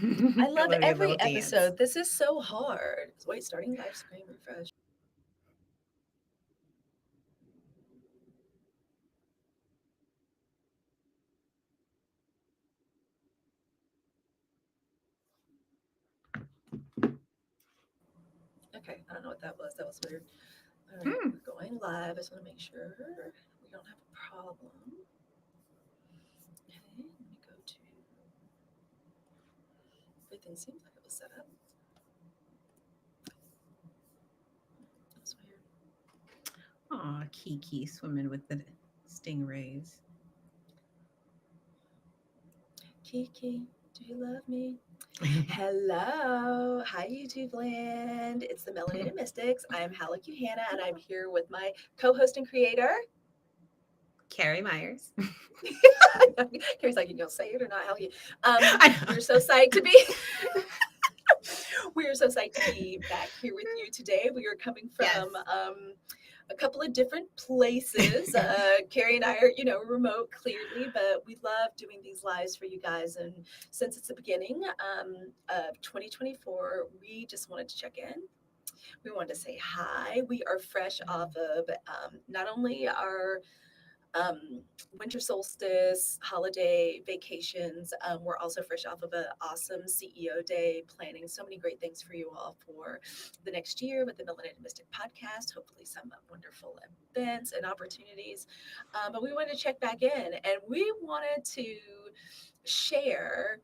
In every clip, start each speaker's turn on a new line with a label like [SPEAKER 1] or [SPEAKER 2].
[SPEAKER 1] I
[SPEAKER 2] I
[SPEAKER 1] love
[SPEAKER 2] love your little
[SPEAKER 1] every
[SPEAKER 2] dance.
[SPEAKER 1] episode. This is so hard. Wait, starting live screen refresh. Okay, I don't know what that was. That was weird. All right,
[SPEAKER 2] Hmm.
[SPEAKER 1] we're going live. I just want to make sure we don't have a problem. Okay, let me go to everything seems like it was set up. That's weird.
[SPEAKER 2] Aw, Kiki swimming with the stingrays.
[SPEAKER 1] Kiki, do you love me? Hello. Hi, YouTube land. It's the Melanated Mystics. I'm Halleck Hannah, and I'm here with my co host and creator.
[SPEAKER 2] Carrie Myers.
[SPEAKER 1] Carrie's like, you gonna say it or not? How you?
[SPEAKER 2] I
[SPEAKER 1] We're
[SPEAKER 2] know.
[SPEAKER 1] so psyched to be. We are so psyched to be back here with you today. We are coming
[SPEAKER 2] Yes.
[SPEAKER 1] from a couple of different places. Carrie and I are, remote clearly, but we love doing these lives for you guys. And since it's the beginning of 2024, we just wanted to check in. We wanted to say hi. We are fresh off of not only our um, winter solstice, holiday vacations. We're also fresh off of an awesome CEO day, planning so many great things for you all for the next year with the Melanated Mystic podcast. Hopefully, some wonderful events and opportunities. But we wanted to check back in and we wanted to share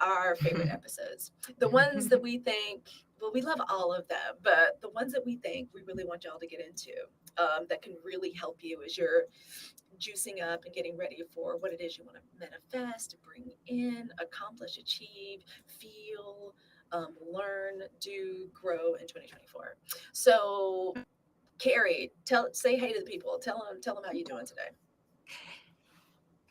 [SPEAKER 1] our favorite episodes, the ones that we think, well, we love all of them, but the ones that we think we really want y'all to get into, that can really help you as you're juicing up and getting ready for what it is you want to manifest, bring in, accomplish, achieve, feel, learn, do, grow in 2024. So, Carrie, say hey to the people. Tell them how you doing today.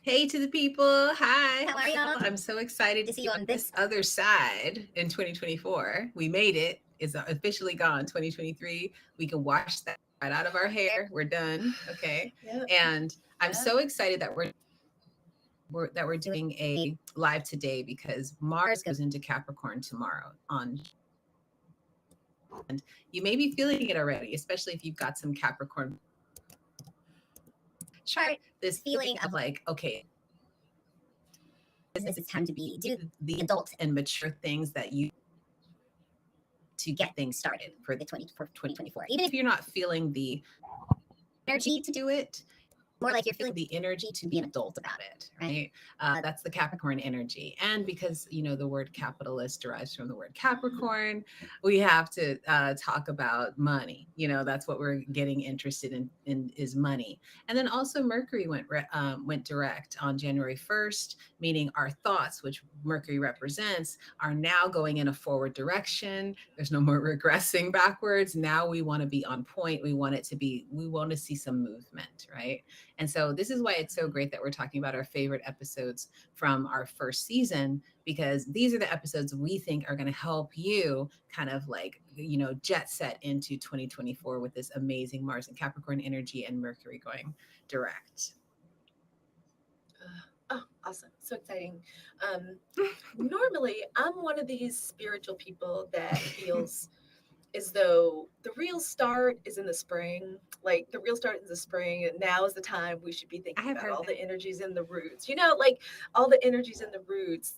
[SPEAKER 2] Hey to the people. Hi.
[SPEAKER 3] How are y'all?
[SPEAKER 2] I'm so excited
[SPEAKER 3] To
[SPEAKER 2] to
[SPEAKER 3] see
[SPEAKER 2] be
[SPEAKER 3] you
[SPEAKER 2] on
[SPEAKER 3] on
[SPEAKER 2] this
[SPEAKER 3] this.
[SPEAKER 2] other side in 2024. We made it. It's officially gone. 2023. We can wash that right out of our hair. We're done. Okay.
[SPEAKER 1] Yeah,
[SPEAKER 2] And I'm
[SPEAKER 1] yeah.
[SPEAKER 2] so excited that we're doing a live today because Mars goes into Capricorn tomorrow on, and you may be feeling it already, especially if you've got some Capricorn chart. This feeling of like, okay,
[SPEAKER 3] This is time to be do
[SPEAKER 2] the
[SPEAKER 3] the adult
[SPEAKER 2] and mature things that you to get things started for
[SPEAKER 3] the 20 for
[SPEAKER 2] 2024.
[SPEAKER 3] 2024.
[SPEAKER 2] Even
[SPEAKER 3] Even
[SPEAKER 2] if you're not feeling the
[SPEAKER 3] energy
[SPEAKER 2] energy to do it,
[SPEAKER 3] more like you're feeling
[SPEAKER 2] the energy to be an adult about it, right? That's the Capricorn energy. And because, the word capitalist derives from the word Capricorn, we have to talk about money. That's what we're getting interested in is money. And then also Mercury went direct on January 1st, meaning our thoughts, which Mercury represents, are now going in a forward direction. There's no more regressing backwards. Now we want to be on point. We want to see some movement, right? And so this is why it's so great that we're talking about our favorite episodes from our first season, because these are the episodes we think are going to help you kind of like, jet set into 2024 with this amazing Mars and Capricorn energy and Mercury going direct.
[SPEAKER 1] Oh, awesome. So exciting. Um, Normally, I'm one of these spiritual people that feels as though the real start is in the spring. Like the real start is the spring, and now is the time we should be
[SPEAKER 2] I
[SPEAKER 1] thinking
[SPEAKER 2] have
[SPEAKER 1] about
[SPEAKER 2] heard
[SPEAKER 1] all
[SPEAKER 2] that.
[SPEAKER 1] the energies in the roots. Like all the energies in the roots.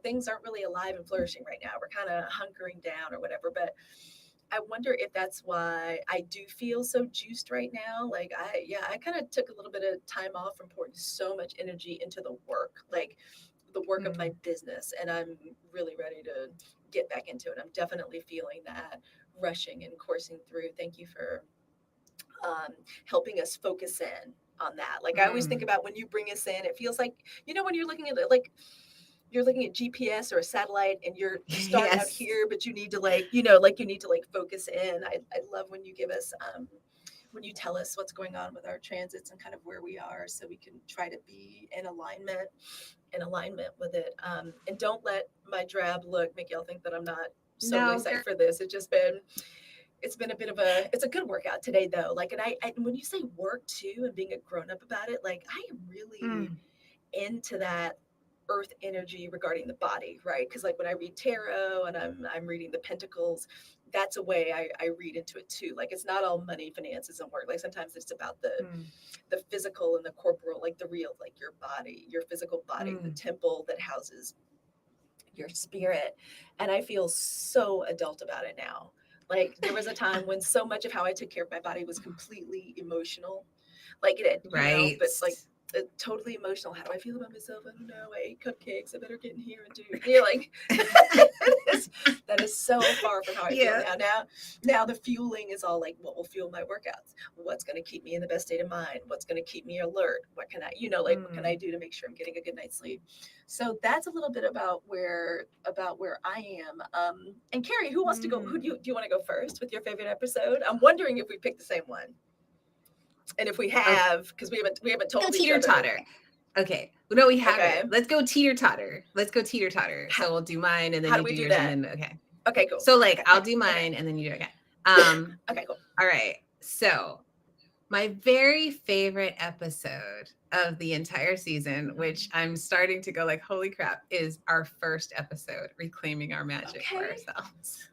[SPEAKER 1] Things aren't really alive and flourishing right now. We're kind of hunkering down or whatever. But I wonder if that's why I do feel so juiced right now. Like I kind of took a little bit of time off from pouring so much energy into the work, like the work of my
[SPEAKER 2] Mm.
[SPEAKER 1] business, and I'm really ready to get back into it. I'm definitely feeling that rushing and coursing through. Thank you for helping us focus in on that. Like I always think
[SPEAKER 2] Mm.
[SPEAKER 1] about when you bring us in, it feels like when you're looking at it, like you're looking at GPS or a satellite and you start out
[SPEAKER 2] Yes.
[SPEAKER 1] here, but you need to you need to like focus in. I love when you give us when you tell us what's going on with our transits and kind of where we are so we can try to be in alignment with it. And don't let my drab look make y'all think that I'm not so
[SPEAKER 2] No,
[SPEAKER 1] excited
[SPEAKER 2] girl.
[SPEAKER 1] for this. It's been a bit of it's a good workout today though. Like, and I when you say work too and being a grown up about it, like I am really
[SPEAKER 2] Mm.
[SPEAKER 1] into that earth energy regarding the body, right? Because like when I read tarot and I'm reading the pentacles, that's a way I read into it too. Like it's not all money, finances, and work. Like sometimes it's about the physical and the corporal, like the real, like your body, your physical body, the temple that houses your spirit. And I feel so adult about it now. Like there was a time when so much of how I took care of my body was completely emotional. Like it had,
[SPEAKER 2] Right.
[SPEAKER 1] but like totally emotional. How do I feel about myself? I don't know. I ate cupcakes. I better get in here and do. You're like that is so far from how I feel
[SPEAKER 2] Yeah.
[SPEAKER 1] now. Now the fueling is all like what will fuel my workouts? What's going to keep me in the best state of mind? What's going to keep me alert? What can I, like what can I do to make sure I'm getting a good night's sleep? So that's a little bit about where I am. And Carrie, who wants to go? Who do you want to go first with your favorite episode? I'm wondering if we picked the same one. And if we have, because we haven't told
[SPEAKER 2] Go
[SPEAKER 1] each
[SPEAKER 2] teeter
[SPEAKER 1] other.
[SPEAKER 2] totter. Okay. No, we haven't.
[SPEAKER 1] Okay.
[SPEAKER 2] Let's go teeter totter. So we'll do mine and then
[SPEAKER 1] How
[SPEAKER 2] you
[SPEAKER 1] do we do
[SPEAKER 2] yours
[SPEAKER 1] that?
[SPEAKER 2] and then okay.
[SPEAKER 1] Okay, cool.
[SPEAKER 2] So like
[SPEAKER 1] Okay.
[SPEAKER 2] I'll do mine and then you do okay.
[SPEAKER 1] Okay, cool.
[SPEAKER 2] All right. So my very favorite episode of the entire season, which I'm starting to go like, holy crap, is our first episode, Reclaiming Our Magic for Ourselves.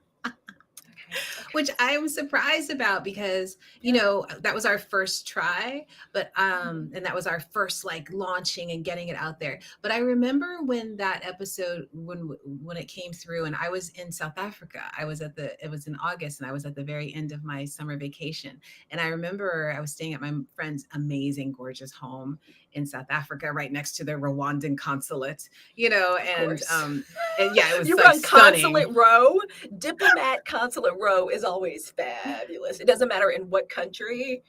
[SPEAKER 2] Which I am surprised about because, that was our first try, but and that was our first like launching and getting it out there. But I remember when that episode when it came through and I was in South Africa. It was in August and I was at the very end of my summer vacation. And I remember I was staying at my friend's amazing, gorgeous home in South Africa, right next to the Rwandan consulate, and yeah, it was
[SPEAKER 1] You're
[SPEAKER 2] like
[SPEAKER 1] on
[SPEAKER 2] stunning.
[SPEAKER 1] Consulate Row. Diplomat Consulate Row is always fabulous. It doesn't matter in what country.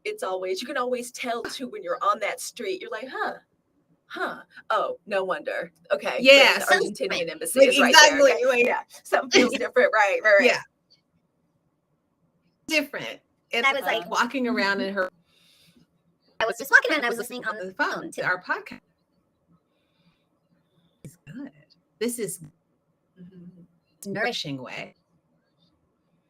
[SPEAKER 1] It's always, you can always tell too when you're on that street. You're like, huh. Oh, no wonder. Okay.
[SPEAKER 2] Yeah.
[SPEAKER 1] The Argentinian embassy
[SPEAKER 2] like,
[SPEAKER 1] is right
[SPEAKER 2] exactly,
[SPEAKER 1] there. Okay.
[SPEAKER 2] Like,
[SPEAKER 1] yeah. Something feels different. Right.
[SPEAKER 2] Yeah. Different. And
[SPEAKER 3] I was like
[SPEAKER 2] walking around in her.
[SPEAKER 3] I was just walking around and I was listening on the phone
[SPEAKER 2] to our podcast. It's good. This is nourishing way.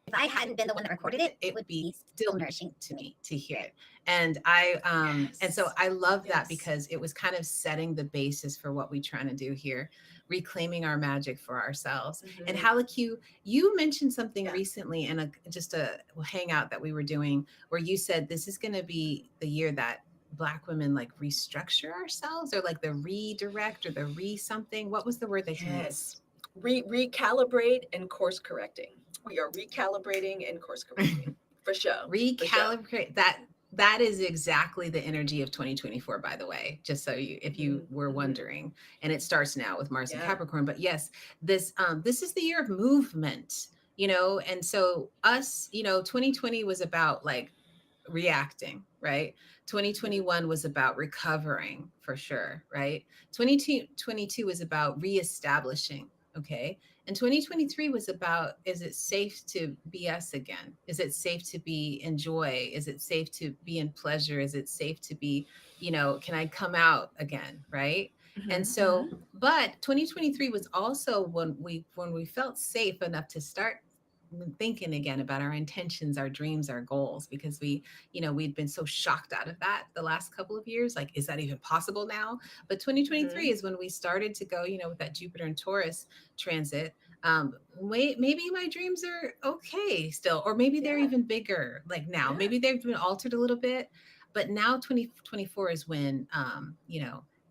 [SPEAKER 3] If I hadn't been the one that recorded it, it would be still nourishing to me
[SPEAKER 2] to hear it. And and so I love that because it was kind of setting the basis for what we're trying to do here, reclaiming our magic for ourselves. And Halleck, you mentioned something recently in just a hangout that we were doing where you said this is going to be the year that Black women like restructure ourselves or like the redirect or the something. What was the word that you used?
[SPEAKER 1] Recalibrate and course correcting. We are recalibrating and course correcting for sure.
[SPEAKER 2] Recalibrate that is exactly the energy of 2024, by the way, just so if you were wondering. And it starts now with Mars and Capricorn. But yes, this is the year of movement, and so us, 2020 was about like reacting, right? 2021 was about recovering for sure, right? 2022 was about reestablishing, okay? And 2023 was about, is it safe to be us again? Is it safe to be in joy? Is it safe to be in pleasure? Is it safe to be, can I come out again, right? And so, but 2023 was also when we felt safe enough to start thinking again about our intentions, our dreams, our goals, because we'd been so shocked out of that the last couple of years. Like, is that even possible now? But 2023 is when we started to go, with that Jupiter and Taurus transit. Maybe my dreams are okay still, or maybe they're even bigger. Like now, maybe they've been altered a little bit, but now 2024 is when,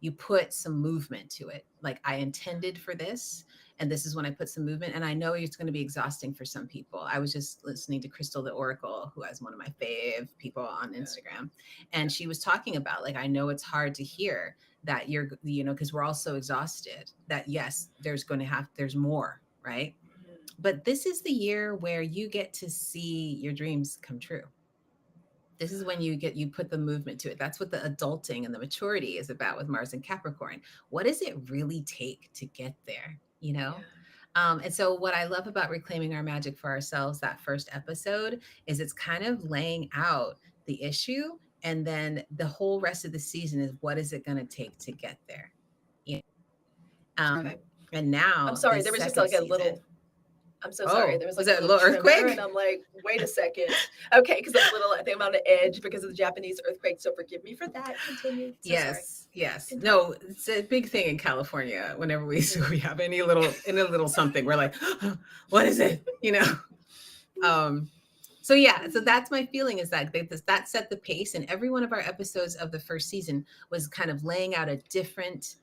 [SPEAKER 2] you put some movement to it. Like I intended for this. And this is when I put some movement. And I know it's going to be exhausting for some people. I was just listening to Crystal the Oracle, who has one of my fave people on Instagram. And she was talking about, like, I know it's hard to hear that because we're all so exhausted that yes, there's more, right? But this is the year where you get to see your dreams come true. This is when you put the movement to it. That's what the adulting and the maturity is about with Mars and Capricorn. What does it really take to get there? And so what I love about Reclaiming Our Magic for Ourselves, that first episode, is it's kind of laying out the issue. And then the whole rest of the season is what is it going to take to get there? And now
[SPEAKER 1] I'm sorry, there was just like a little I'm so sorry.
[SPEAKER 2] Oh,
[SPEAKER 1] There was
[SPEAKER 2] was
[SPEAKER 1] like a
[SPEAKER 2] that a
[SPEAKER 1] little
[SPEAKER 2] little
[SPEAKER 1] tremor, and
[SPEAKER 2] earthquake?
[SPEAKER 1] I'm like, wait a second. Okay, because I'm a little, I think I'm on the edge because of the Japanese earthquake. So forgive me for that. Continue. So sorry.
[SPEAKER 2] Yes, yes.
[SPEAKER 1] Continue.
[SPEAKER 2] No, it's a big thing in California. Whenever we
[SPEAKER 1] Mhm.
[SPEAKER 2] we have any little something, we're like, what is it? You know. Um, so yeah, so that's my feeling is that that set the pace, and every one of our episodes of the first season was kind of laying out a different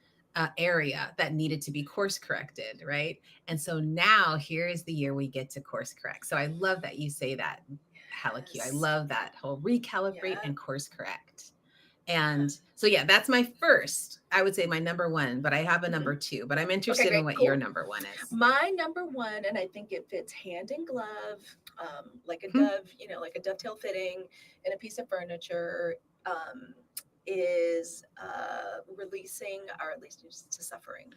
[SPEAKER 2] area that needed to be course corrected, right? And so now here is the year we get to course correct. So I love that you say that, Halaku. I
[SPEAKER 1] Yes.
[SPEAKER 2] love that whole recalibrate
[SPEAKER 1] Yeah.
[SPEAKER 2] and course correct.
[SPEAKER 1] Yeah.
[SPEAKER 2] And so yeah, that's my first. I would say my number one, but I have a
[SPEAKER 1] Mhm.
[SPEAKER 2] number two. But I'm
[SPEAKER 1] Okay,
[SPEAKER 2] interested in
[SPEAKER 1] great.
[SPEAKER 2] what your
[SPEAKER 1] Cool.
[SPEAKER 2] number one is.
[SPEAKER 1] My number one, and I think it fits hand in glove, like a
[SPEAKER 2] Hmm.
[SPEAKER 1] dove, like a dovetail fitting in a piece of furniture, um, is releasing our allegiance to suffering.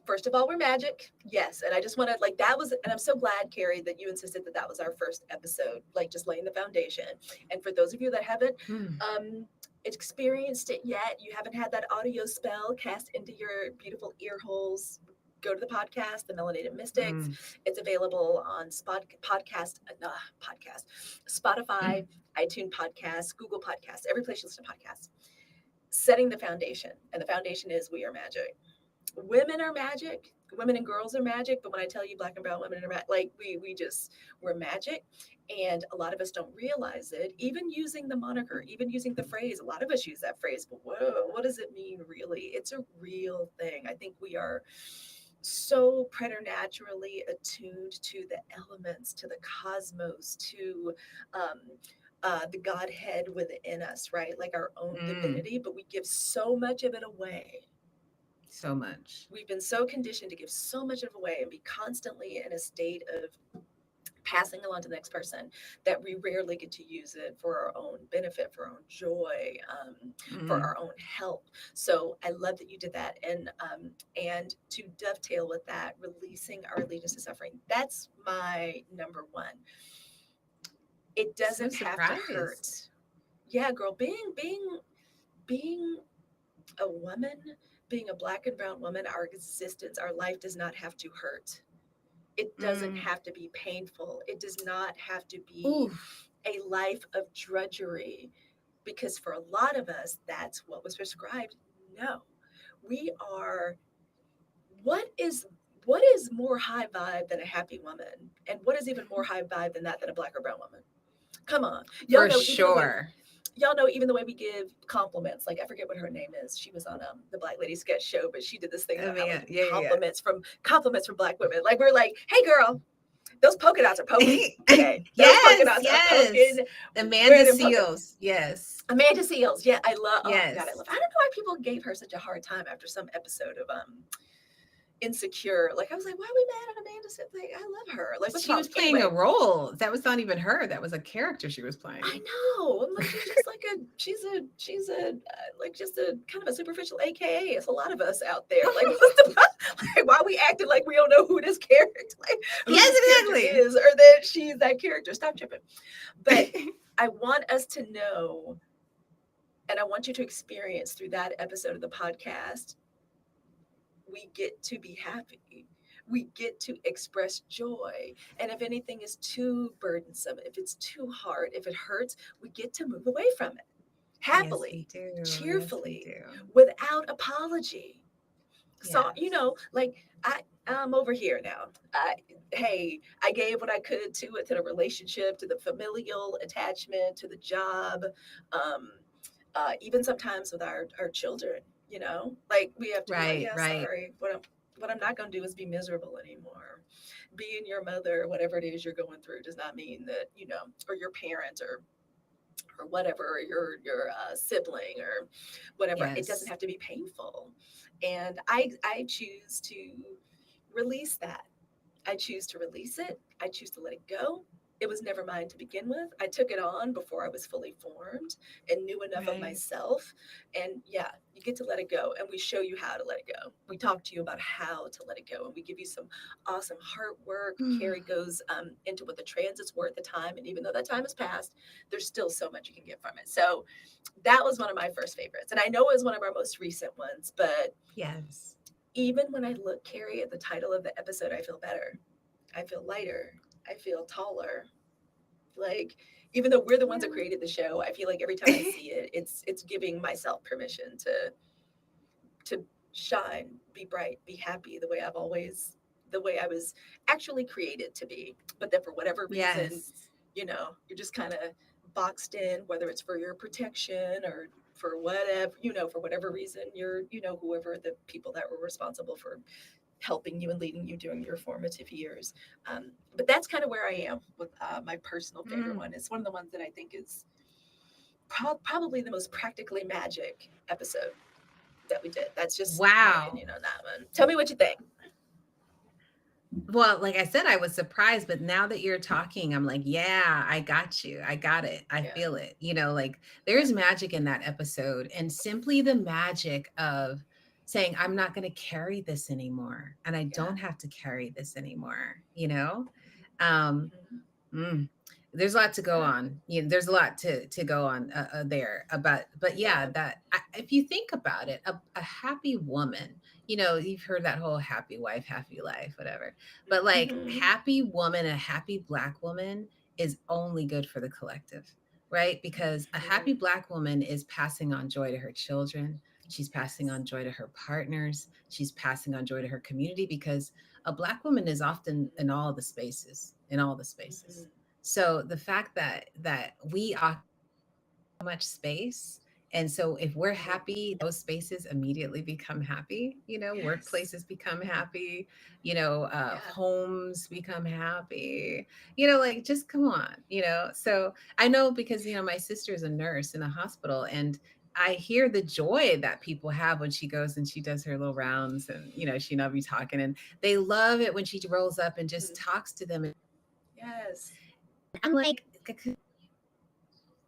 [SPEAKER 1] First of all, we're magic. Yes. And I just want to, like, that was, and I'm so glad, Carrie, that you insisted that that was our first episode, like, just laying the foundation. And for those of you that haven't,
[SPEAKER 2] Hmm.
[SPEAKER 1] experienced it yet, you haven't had that audio spell cast into your beautiful ear holes, go to the podcast, The Melanated Mystics.
[SPEAKER 2] Hmm.
[SPEAKER 1] It's available on Spotify,
[SPEAKER 2] Hmm.
[SPEAKER 1] iTunes Podcasts, Google Podcasts, every place you listen to podcasts. Setting the foundation. And the foundation is we are magic. Women are magic. Women and girls are magic. But when I tell you black and brown women are like we're magic. And a lot of us don't realize it. Even using the moniker, even using the phrase, a lot of us use that phrase, but whoa, what does it mean really? It's a real thing. I think we are so preternaturally attuned to the elements, to the cosmos, to um, the Godhead within us, right? Like our own
[SPEAKER 2] Mm.
[SPEAKER 1] divinity, but we give so much of it away.
[SPEAKER 2] So much.
[SPEAKER 1] We've been so conditioned to give so much of it away and be constantly in a state of passing along to the next person that we rarely get to use it for our own benefit, for our own joy, for
[SPEAKER 2] Mm.
[SPEAKER 1] our own help. So I love that you did that, and to dovetail with that, releasing our allegiance to suffering. That's my number one. It
[SPEAKER 2] So
[SPEAKER 1] doesn't have to hurt.
[SPEAKER 2] surprised.
[SPEAKER 1] Yeah, girl, being a woman, being a black and brown woman, our existence, our life does not have to hurt. It doesn't
[SPEAKER 2] Mm.
[SPEAKER 1] have to be painful. It does not have to be
[SPEAKER 2] Oof.
[SPEAKER 1] a life of drudgery, because for a lot of us, that's what was prescribed. No, we are, what is what is more high vibe than a happy woman? And what is even more high vibe than that, than a black or brown woman? Come on. Y'all
[SPEAKER 2] For
[SPEAKER 1] know even the way
[SPEAKER 2] sure.
[SPEAKER 1] y'all know even the way we give compliments. Like, I forget what her name is. She was on the Black Lady sketch show, but she did this thing
[SPEAKER 2] Oh
[SPEAKER 1] about
[SPEAKER 2] my
[SPEAKER 1] how,
[SPEAKER 2] God.
[SPEAKER 1] like,
[SPEAKER 2] Yeah, yeah,
[SPEAKER 1] compliments from black women. Like, we're like, hey girl, those polka dots are poking
[SPEAKER 2] yeah.
[SPEAKER 1] today. Those polka
[SPEAKER 2] Yes,
[SPEAKER 1] dots are
[SPEAKER 2] yes.
[SPEAKER 1] poking. Where
[SPEAKER 2] Amanda
[SPEAKER 1] are them polka?
[SPEAKER 2] Seals. Yes.
[SPEAKER 1] Amanda Seals. Yeah, I love. Oh my god, I
[SPEAKER 2] Yes.
[SPEAKER 1] love. I don't know why people gave her such a hard time after some episode of Insecure. Like, I was like, why are we mad at Amanda Seals? Like, I love her. Like, what's
[SPEAKER 2] She
[SPEAKER 1] wrong?
[SPEAKER 2] was playing a
[SPEAKER 1] Anyway,
[SPEAKER 2] role. That was not even her. That was a character she was
[SPEAKER 1] I
[SPEAKER 2] playing.
[SPEAKER 1] know. I'm like, she's a like, just a kind of a superficial AKA. It's a lot of us out there. Like, what's the like, why we acting like we don't know who this character, like, who
[SPEAKER 2] Yes,
[SPEAKER 1] this character
[SPEAKER 2] exactly.
[SPEAKER 1] is, or that she's that character. Stop tripping. But I want us to know, and I want you to experience through that episode of the podcast, we get to be happy. We get to express joy. And if anything is too burdensome, if it's too hard, if it hurts, we get to move away from it
[SPEAKER 2] Yes, we
[SPEAKER 1] happily,
[SPEAKER 2] do. Yes, we
[SPEAKER 1] cheerfully,
[SPEAKER 2] do.
[SPEAKER 1] without apology. So,
[SPEAKER 2] Yes.
[SPEAKER 1] like, I'm over here now. Hey, I gave what I could to it, to the relationship, to the familial attachment, to the job, um, even sometimes with our children. Like, we have to be like,
[SPEAKER 2] Right,
[SPEAKER 1] yeah,
[SPEAKER 2] right.
[SPEAKER 1] sorry. What I'm not going to do is be miserable anymore. Being your mother, whatever it is you're going through, does not mean that, or your parent, or whatever, or your sibling, or whatever. It doesn't
[SPEAKER 2] Yes.
[SPEAKER 1] have to be painful, and I choose to release that. I choose to release it. I choose to let it go. It was never mine to begin with. I took it on before I was fully formed and knew enough of
[SPEAKER 2] Right.
[SPEAKER 1] myself. And yeah, you get to let it go. And we show you how to let it go. We talk to you about how to let it go. And we give you some awesome heart work. Carrie goes into what the transits were at the time. And even though that time has passed, there's still so much you can get from it. So that was one of my first favorites. And I know it was one of our most recent ones. But
[SPEAKER 2] Yes.
[SPEAKER 1] even when I look, Carrie, at the title of the episode, I feel better. I feel lighter. I feel taller. Like, even though we're the ones that
[SPEAKER 2] Yeah.
[SPEAKER 1] created the show, I feel like every time I see it, it's giving myself permission to shine, be bright, be happy the way I was actually created to be. But then for whatever reason,
[SPEAKER 2] Yes.
[SPEAKER 1] you're just kind of boxed in, whether it's for your protection or for whatever, for whatever reason, whoever the people that were responsible for helping you and leading you during your formative years. But that's kind of where I am with my personal favorite
[SPEAKER 2] Mm.
[SPEAKER 1] one. It's one of the ones that I think is probably the most practically magic episode that we did. That's just my
[SPEAKER 2] Wow.
[SPEAKER 1] opinion on that one. Tell me what you think.
[SPEAKER 2] Well, like I said, I was surprised, but now that you're talking, I'm like, yeah, I got you. I got it. I
[SPEAKER 1] Yeah,
[SPEAKER 2] feel it. Like
[SPEAKER 1] yeah,
[SPEAKER 2] there's magic in that episode, and simply the magic of saying, I'm not going to carry this anymore, and I
[SPEAKER 1] yeah.
[SPEAKER 2] don't have to carry this anymore. Um,
[SPEAKER 1] Mhm.
[SPEAKER 2] Mm. There's a lot to go
[SPEAKER 1] Yeah,
[SPEAKER 2] on. There's a lot to go on there about, but yeah,
[SPEAKER 1] yeah.
[SPEAKER 2] if you think about it, a happy woman, you've heard that whole happy wife, happy life, whatever. But like
[SPEAKER 1] Hmm.
[SPEAKER 2] happy woman, a happy Black woman is only good for the collective, right? Because a happy
[SPEAKER 1] Hmm.
[SPEAKER 2] Black woman is passing on joy to her children. She's passing
[SPEAKER 1] Yes.
[SPEAKER 2] on joy to her partners. She's passing on joy to her community because a Black woman is often in all the spaces, in all the spaces.
[SPEAKER 1] Hmm.
[SPEAKER 2] So the fact that we occupy so much space, and so if we're
[SPEAKER 1] Hmm.
[SPEAKER 2] happy, those spaces immediately become happy.
[SPEAKER 1] Yes.
[SPEAKER 2] Workplaces become happy.
[SPEAKER 1] Yeah.
[SPEAKER 2] Homes become happy. Like just come on. So I know because my sister is a nurse in a hospital, and I hear the joy that people have when she goes and she does her little rounds, and she and I'll be talking, and they love it when she rolls up and just
[SPEAKER 1] Hmm.
[SPEAKER 2] talks to them. And
[SPEAKER 1] Yes.
[SPEAKER 2] I'm like,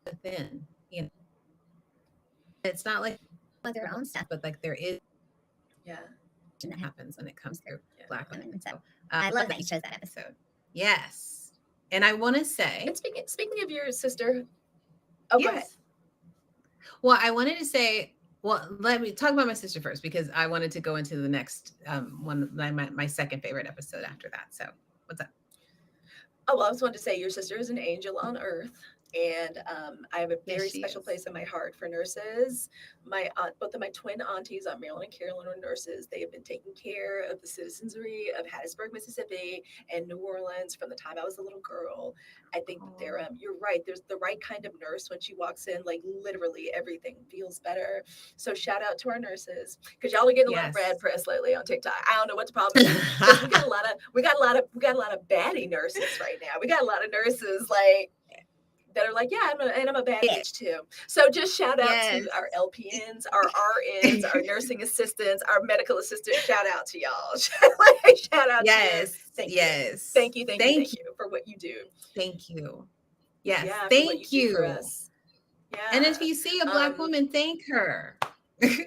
[SPEAKER 2] within, it's not like
[SPEAKER 3] With their own stuff
[SPEAKER 2] but like there is
[SPEAKER 1] Yeah.
[SPEAKER 2] that happens when it comes through
[SPEAKER 1] Yeah.
[SPEAKER 2] Black women.
[SPEAKER 3] women. So
[SPEAKER 2] So
[SPEAKER 3] I
[SPEAKER 2] I
[SPEAKER 3] love
[SPEAKER 2] love
[SPEAKER 3] that
[SPEAKER 2] that
[SPEAKER 3] you
[SPEAKER 2] you
[SPEAKER 3] chose
[SPEAKER 2] chose
[SPEAKER 3] that
[SPEAKER 2] that
[SPEAKER 3] episode.
[SPEAKER 2] episode. Yes. And I want to
[SPEAKER 1] And
[SPEAKER 2] say,
[SPEAKER 1] speaking of your sister, oh, go ahead.
[SPEAKER 2] yes. Well, I wanted to say, well, let me talk about my sister first because I wanted to go into the next one, my second favorite episode after that. So, what's up?
[SPEAKER 1] Oh, well, I just wanted to say your sister is an angel on earth. And I have a
[SPEAKER 2] Yes,
[SPEAKER 1] very
[SPEAKER 2] she
[SPEAKER 1] special
[SPEAKER 2] is.
[SPEAKER 1] place in my heart for nurses. Both of my twin aunties, Aunt Marilyn and Carolyn, are nurses. They have been taking care of the citizenry of Hattiesburg, Mississippi, and New Orleans from the time I was a little girl. I think that
[SPEAKER 2] Oh,
[SPEAKER 1] you're right. There's the right kind of nurse when she walks in, like literally everything feels better. So shout out to our nurses because y'all are getting a lot of
[SPEAKER 2] yes.
[SPEAKER 1] bad press lately on TikTok. I don't know what the problem is because we got a lot of baddie nurses right now. We got a lot of nurses like that are like, yeah, I'm a bad
[SPEAKER 3] Yeah.
[SPEAKER 1] bitch too. So just shout out to
[SPEAKER 2] Yes.
[SPEAKER 1] our LPNs, our RNs, our nursing assistants, our medical assistants. Shout out to y'all. Shout out to you.
[SPEAKER 2] Yes.
[SPEAKER 1] Thank you.
[SPEAKER 2] Yes.
[SPEAKER 1] Thank you. Thank you.
[SPEAKER 2] Thank
[SPEAKER 1] Thank
[SPEAKER 2] you.
[SPEAKER 1] you for what you do.
[SPEAKER 2] Thank you. Yes.
[SPEAKER 1] Yeah, for what you
[SPEAKER 2] Thank
[SPEAKER 1] do for
[SPEAKER 2] you.
[SPEAKER 1] us.
[SPEAKER 2] And if
[SPEAKER 1] Yeah.
[SPEAKER 2] you see a Black
[SPEAKER 1] Um,
[SPEAKER 2] woman, thank her. Yes.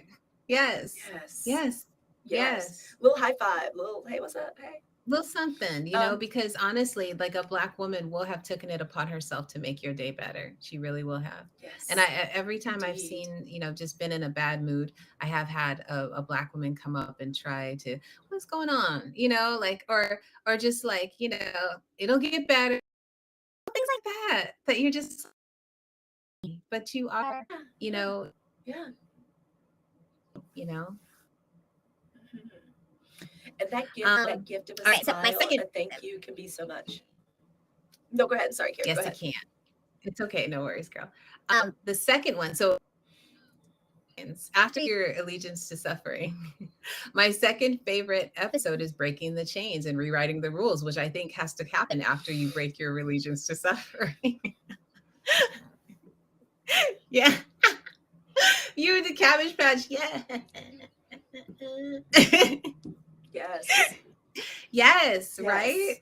[SPEAKER 1] yes.
[SPEAKER 2] Yes.
[SPEAKER 1] Yes.
[SPEAKER 2] Yes.
[SPEAKER 1] Little high five. Little, hey, what's up? Hey.
[SPEAKER 2] Little something,
[SPEAKER 1] Um,
[SPEAKER 2] because honestly, like a Black woman will have taken it upon herself to make your day better. She really will have. And
[SPEAKER 1] yes,
[SPEAKER 2] every time I've
[SPEAKER 1] indeed.
[SPEAKER 2] seen, just been in a bad mood, I have had a Black woman come up and try to, what's going on? Like, or just like, it'll get better. Things like that you're just, but you are,
[SPEAKER 1] Yeah.
[SPEAKER 2] you
[SPEAKER 1] Yeah.
[SPEAKER 2] know,
[SPEAKER 1] Yeah.
[SPEAKER 2] you know.
[SPEAKER 1] Mhm. And that
[SPEAKER 2] Um,
[SPEAKER 1] gift of a
[SPEAKER 3] All right. So my
[SPEAKER 1] smile,
[SPEAKER 3] second,
[SPEAKER 1] a thank you can be so much. No, go ahead. Sorry, Carrie. Go
[SPEAKER 2] yes, it
[SPEAKER 1] ahead.
[SPEAKER 2] can. It's okay. No worries, girl.
[SPEAKER 3] um,
[SPEAKER 2] The second one. So after your allegiance to suffering, my second favorite episode is breaking the chains and rewriting the rules, which I think has to happen after you break your allegiance to suffering. Yeah. You the Cabbage Patch. Yeah.
[SPEAKER 1] Yes.
[SPEAKER 2] Yes, right?
[SPEAKER 1] Yes. Yeah.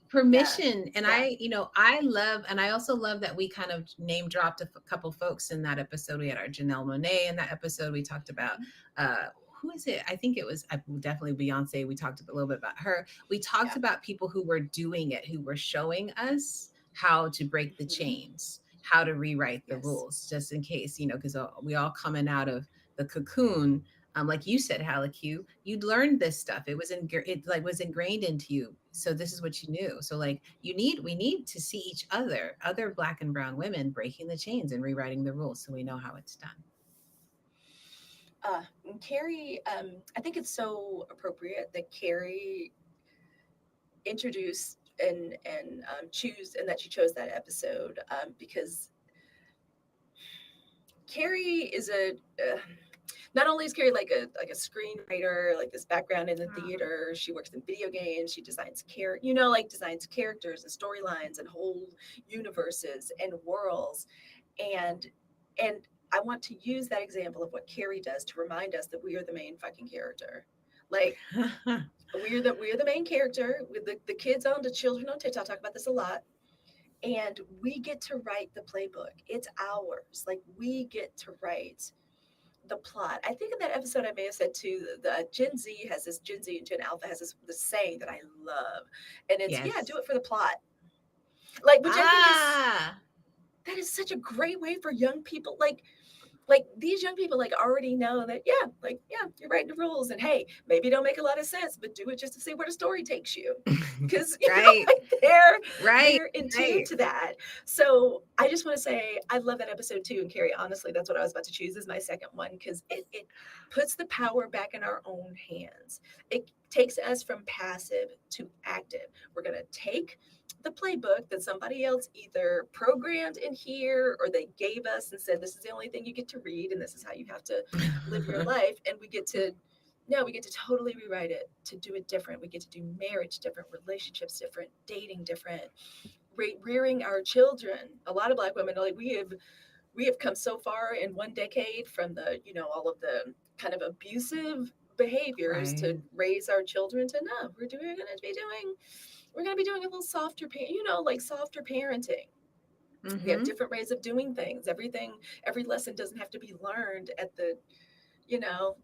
[SPEAKER 2] Permission. And
[SPEAKER 1] Yeah.
[SPEAKER 2] I love, and I also love that we kind of name dropped a couple folks in that episode. We had our Janelle Monet in that episode. We talked about, who is it? I think it was definitely Beyonce. We talked a little bit about her. We talked
[SPEAKER 1] Yeah.
[SPEAKER 2] about people who were doing it, who were showing us how to break the
[SPEAKER 1] Hmm.
[SPEAKER 2] chains, how to rewrite the
[SPEAKER 1] Yes.
[SPEAKER 2] rules, just in case, because we all coming out of the cocoon, Like you said, Halleck, you'd learned this stuff. It like was ingrained into you. So this is what you knew. So like we need to see each other Black and brown women breaking the chains and rewriting the rules so we know how it's done.
[SPEAKER 1] And Carrie, I think it's so appropriate that Carrie introduced and choose and that she chose that episode because Carrie is a not only is Carrie like a screenwriter, like this background in the theater, she works in video games, she designs like designs characters and storylines and whole universes and worlds. And and I want to use that example of what Carrie does to remind us that we are the main fucking character. Like we're the main character with the kids on the children on TikTok talk about this a lot. And we get to write the playbook. It's ours. Like we get to write the plot. I think in that episode I may have said too, the Gen Z and Gen Alpha has this saying that I love, and it's yeah,
[SPEAKER 2] Yes.
[SPEAKER 1] do it for the plot. Like, which I think is
[SPEAKER 2] Ah,
[SPEAKER 1] that is such a great way for young people. Like these young people like already know that yeah, you're writing the rules, and hey, maybe it don't make a lot of sense, but do it just to see where the story takes you, because
[SPEAKER 2] right,
[SPEAKER 1] like they're
[SPEAKER 2] right,
[SPEAKER 1] they're in tune
[SPEAKER 2] right.
[SPEAKER 1] to that. So I just want to say I love that episode too. And Carrie, honestly, that's what I was about to choose as my second one, because it puts the power back in our own hands. It takes us from passive to active. We're gonna take the playbook that somebody else either programmed in here or they gave us and said this is the only thing you get to read and this is how you have to live your life, and we get to totally rewrite it, to do it different. We get to do marriage different, relationships different, dating different, rearing our children. A lot of Black women, like we have come so far in one decade from the all of the kind of abusive behaviors to
[SPEAKER 2] Right.
[SPEAKER 1] raise our children to no, we're going to be doing a little softer, like softer parenting. We have
[SPEAKER 2] Mm-hmm.
[SPEAKER 1] different ways of doing things. Every lesson doesn't have to be learned at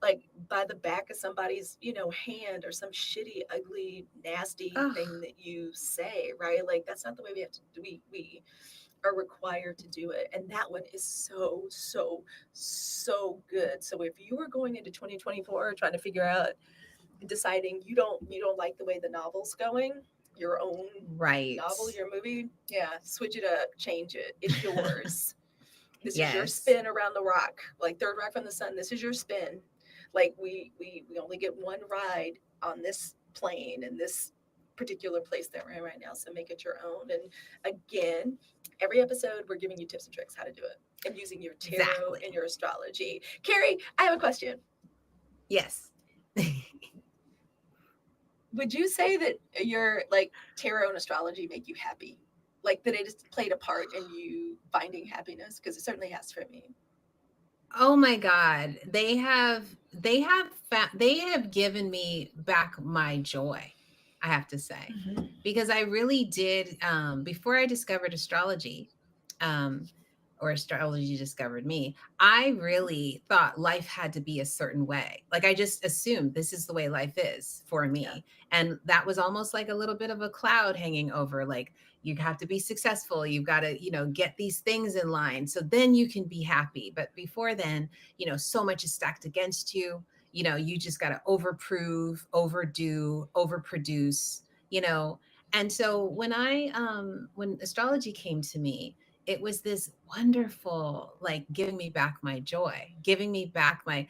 [SPEAKER 1] like by the back of somebody's, hand, or some shitty, ugly, nasty
[SPEAKER 2] Oh,
[SPEAKER 1] thing that you say, right? Like that's not the way we have to do. We are required to do it. And that one is so, so, so good. So if you are going into 2024 trying to figure out, deciding you don't like the way the novel's going, your own
[SPEAKER 2] right.
[SPEAKER 1] novel, your movie, yeah, switch it up, change it. It's yours. This is your
[SPEAKER 2] Yes.
[SPEAKER 1] spin around the rock, like third rock from the sun. This is your spin. Like we only get one ride on this plane in this particular place that we're in right now. So make it your own. And again, every episode we're giving you tips and tricks how to do it and using your tarot and
[SPEAKER 2] Exactly.
[SPEAKER 1] your astrology. Carrie, I have a question.
[SPEAKER 2] Yes.
[SPEAKER 1] Would you say that your like tarot and astrology make you happy? Like that it has played a part in you finding happiness? Because it certainly has for me.
[SPEAKER 2] Oh my God. They have given me back my joy, I have to say.
[SPEAKER 1] Mhm.
[SPEAKER 2] Because I really did, before I discovered astrology, um, or astrology discovered me, I really thought life had to be a certain way. Like I just assumed this is the way life is for
[SPEAKER 1] Yeah.
[SPEAKER 2] me. And that was almost like a little bit of a cloud hanging over, like you have to be successful. You've got to, get these things in line. So then you can be happy. But before then, so much is stacked against you. You just got to overprove, overdo, overproduce, you know. And so when astrology came to me, it was this wonderful, like giving me back my joy, giving me back my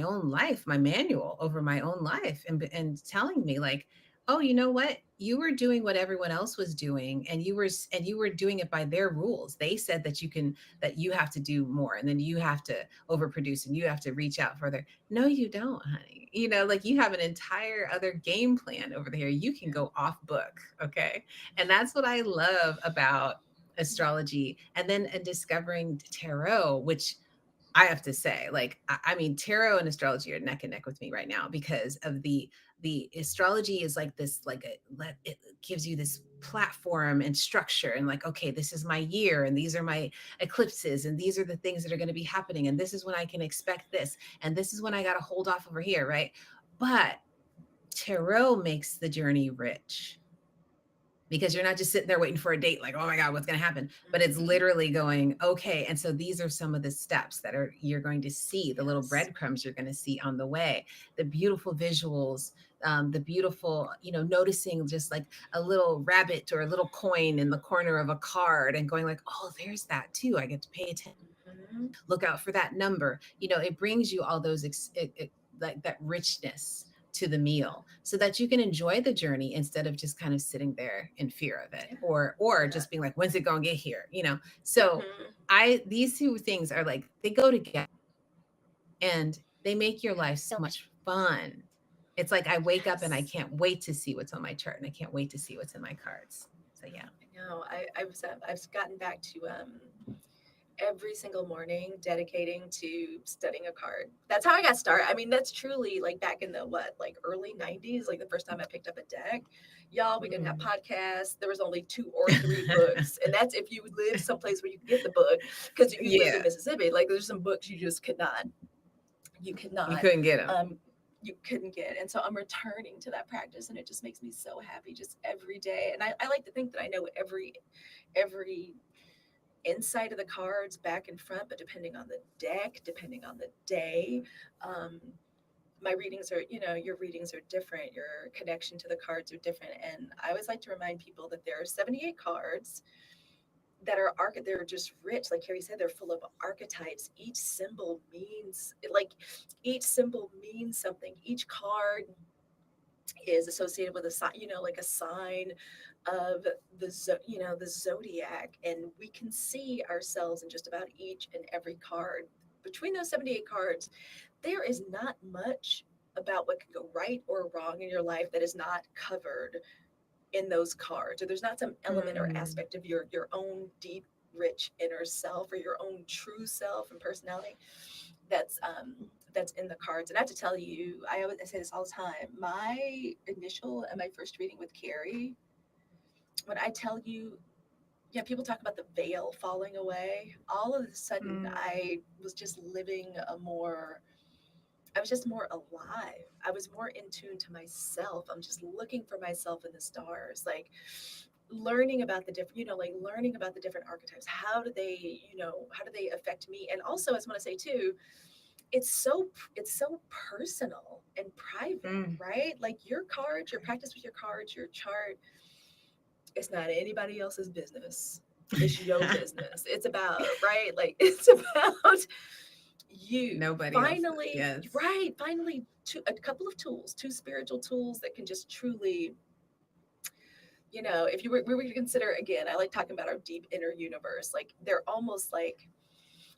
[SPEAKER 2] own life, my manual over my own life, and telling me like, oh, you know what, you were doing what everyone else was doing, and you were doing it by their rules. They said that you have to do more, and then you have to overproduce, and you have to reach out further. No, you don't, honey. Like you have an entire other game plan over there. You can go off book, okay? And that's what I love about astrology. And then discovering tarot, which I have to say, like, I mean, tarot and astrology are neck and neck with me right now because of the astrology is like this, like it gives you this platform and structure, and like, okay, this is my year, and these are my eclipses, and these are the things that are going to be happening, and this is when I can expect this, and this is when I got to hold off over here, right? But tarot makes the journey rich. because you're not just sitting there waiting for a date like, oh my god, what's going to happen, but it's
[SPEAKER 1] Mhm.
[SPEAKER 2] literally going, okay, and so these are some of the steps that are you're going to see, the little
[SPEAKER 1] Yes.
[SPEAKER 2] breadcrumbs you're going to see on the way, the beautiful visuals, the beautiful, noticing just like a little rabbit or a little coin in the corner of a card and going like, oh, there's that too, I get to pay attention,
[SPEAKER 1] Mhm.
[SPEAKER 2] look out for that number. It brings you all those like that richness to the meal so that you can enjoy the journey instead of just kind of sitting there in fear of it,
[SPEAKER 1] Yeah.
[SPEAKER 2] or
[SPEAKER 1] Yeah.
[SPEAKER 2] just being like, when's it going to get here. So
[SPEAKER 1] Mhm.
[SPEAKER 2] I these two things are like they go together, and they make your life so much fun. It's like I wake up and I
[SPEAKER 1] Yes.
[SPEAKER 2] can't wait to see what's on my chart, and I can't wait to see what's in my cards. So
[SPEAKER 1] No,
[SPEAKER 2] yeah.
[SPEAKER 1] I know. I've gotten back to every single morning dedicating to studying a card. That's how I got started. I mean, that's truly like back in the what, like early 90s, like the first time I picked up a deck. Y'all, we didn't have
[SPEAKER 2] Mm.
[SPEAKER 1] podcasts. There was only two or three books. And that's if you live someplace where you can get the book. Because if you lived in
[SPEAKER 2] Yeah,
[SPEAKER 1] Mississippi, like there's some books you just could not, you could
[SPEAKER 2] you
[SPEAKER 1] not,
[SPEAKER 2] couldn't get them.
[SPEAKER 1] um, you couldn't get. And so I'm returning to that practice and it just makes me so happy just every day. And I like to think that I know every inside of the cards back and front, but depending on the deck, depending on the day, um, my readings are, your readings are different, your connection to the cards are different. And I always like to remind people that there are 78 cards that are they're just rich, like Carrie said, they're full of archetypes. Each symbol means something. Each card is associated with a sign, like a sign of the zodiac, and we can see ourselves in just about each and every card. Between those 78 cards, there is not much about what can go right or wrong in your life that is not covered in those cards, or there's not some element or
[SPEAKER 2] Mm.
[SPEAKER 1] aspect of your own deep rich inner self or your own true self and personality that's in the cards. And I have to tell you, I say this all the time. My initial and my first reading with Carrie, when I tell you, yeah, people talk about the veil falling away. All of a sudden,
[SPEAKER 2] Mm.
[SPEAKER 1] I was just more alive. I was more in tune to myself. I'm just looking for myself in the stars, like learning about the different, like learning about the different archetypes. How do they affect me? And also, I just want to say too, it's so personal and private,
[SPEAKER 2] Mm.
[SPEAKER 1] right? Like your cards, your practice with your cards, your chart, it's not anybody else's business. It's your business. It's about, right? Like it's about you
[SPEAKER 2] Nobody else.
[SPEAKER 1] finally,
[SPEAKER 2] Yes.
[SPEAKER 1] right? Finally, a couple of tools, two spiritual tools that can just truly, if we were to consider again, I like talking about our deep inner universe. Like they're almost like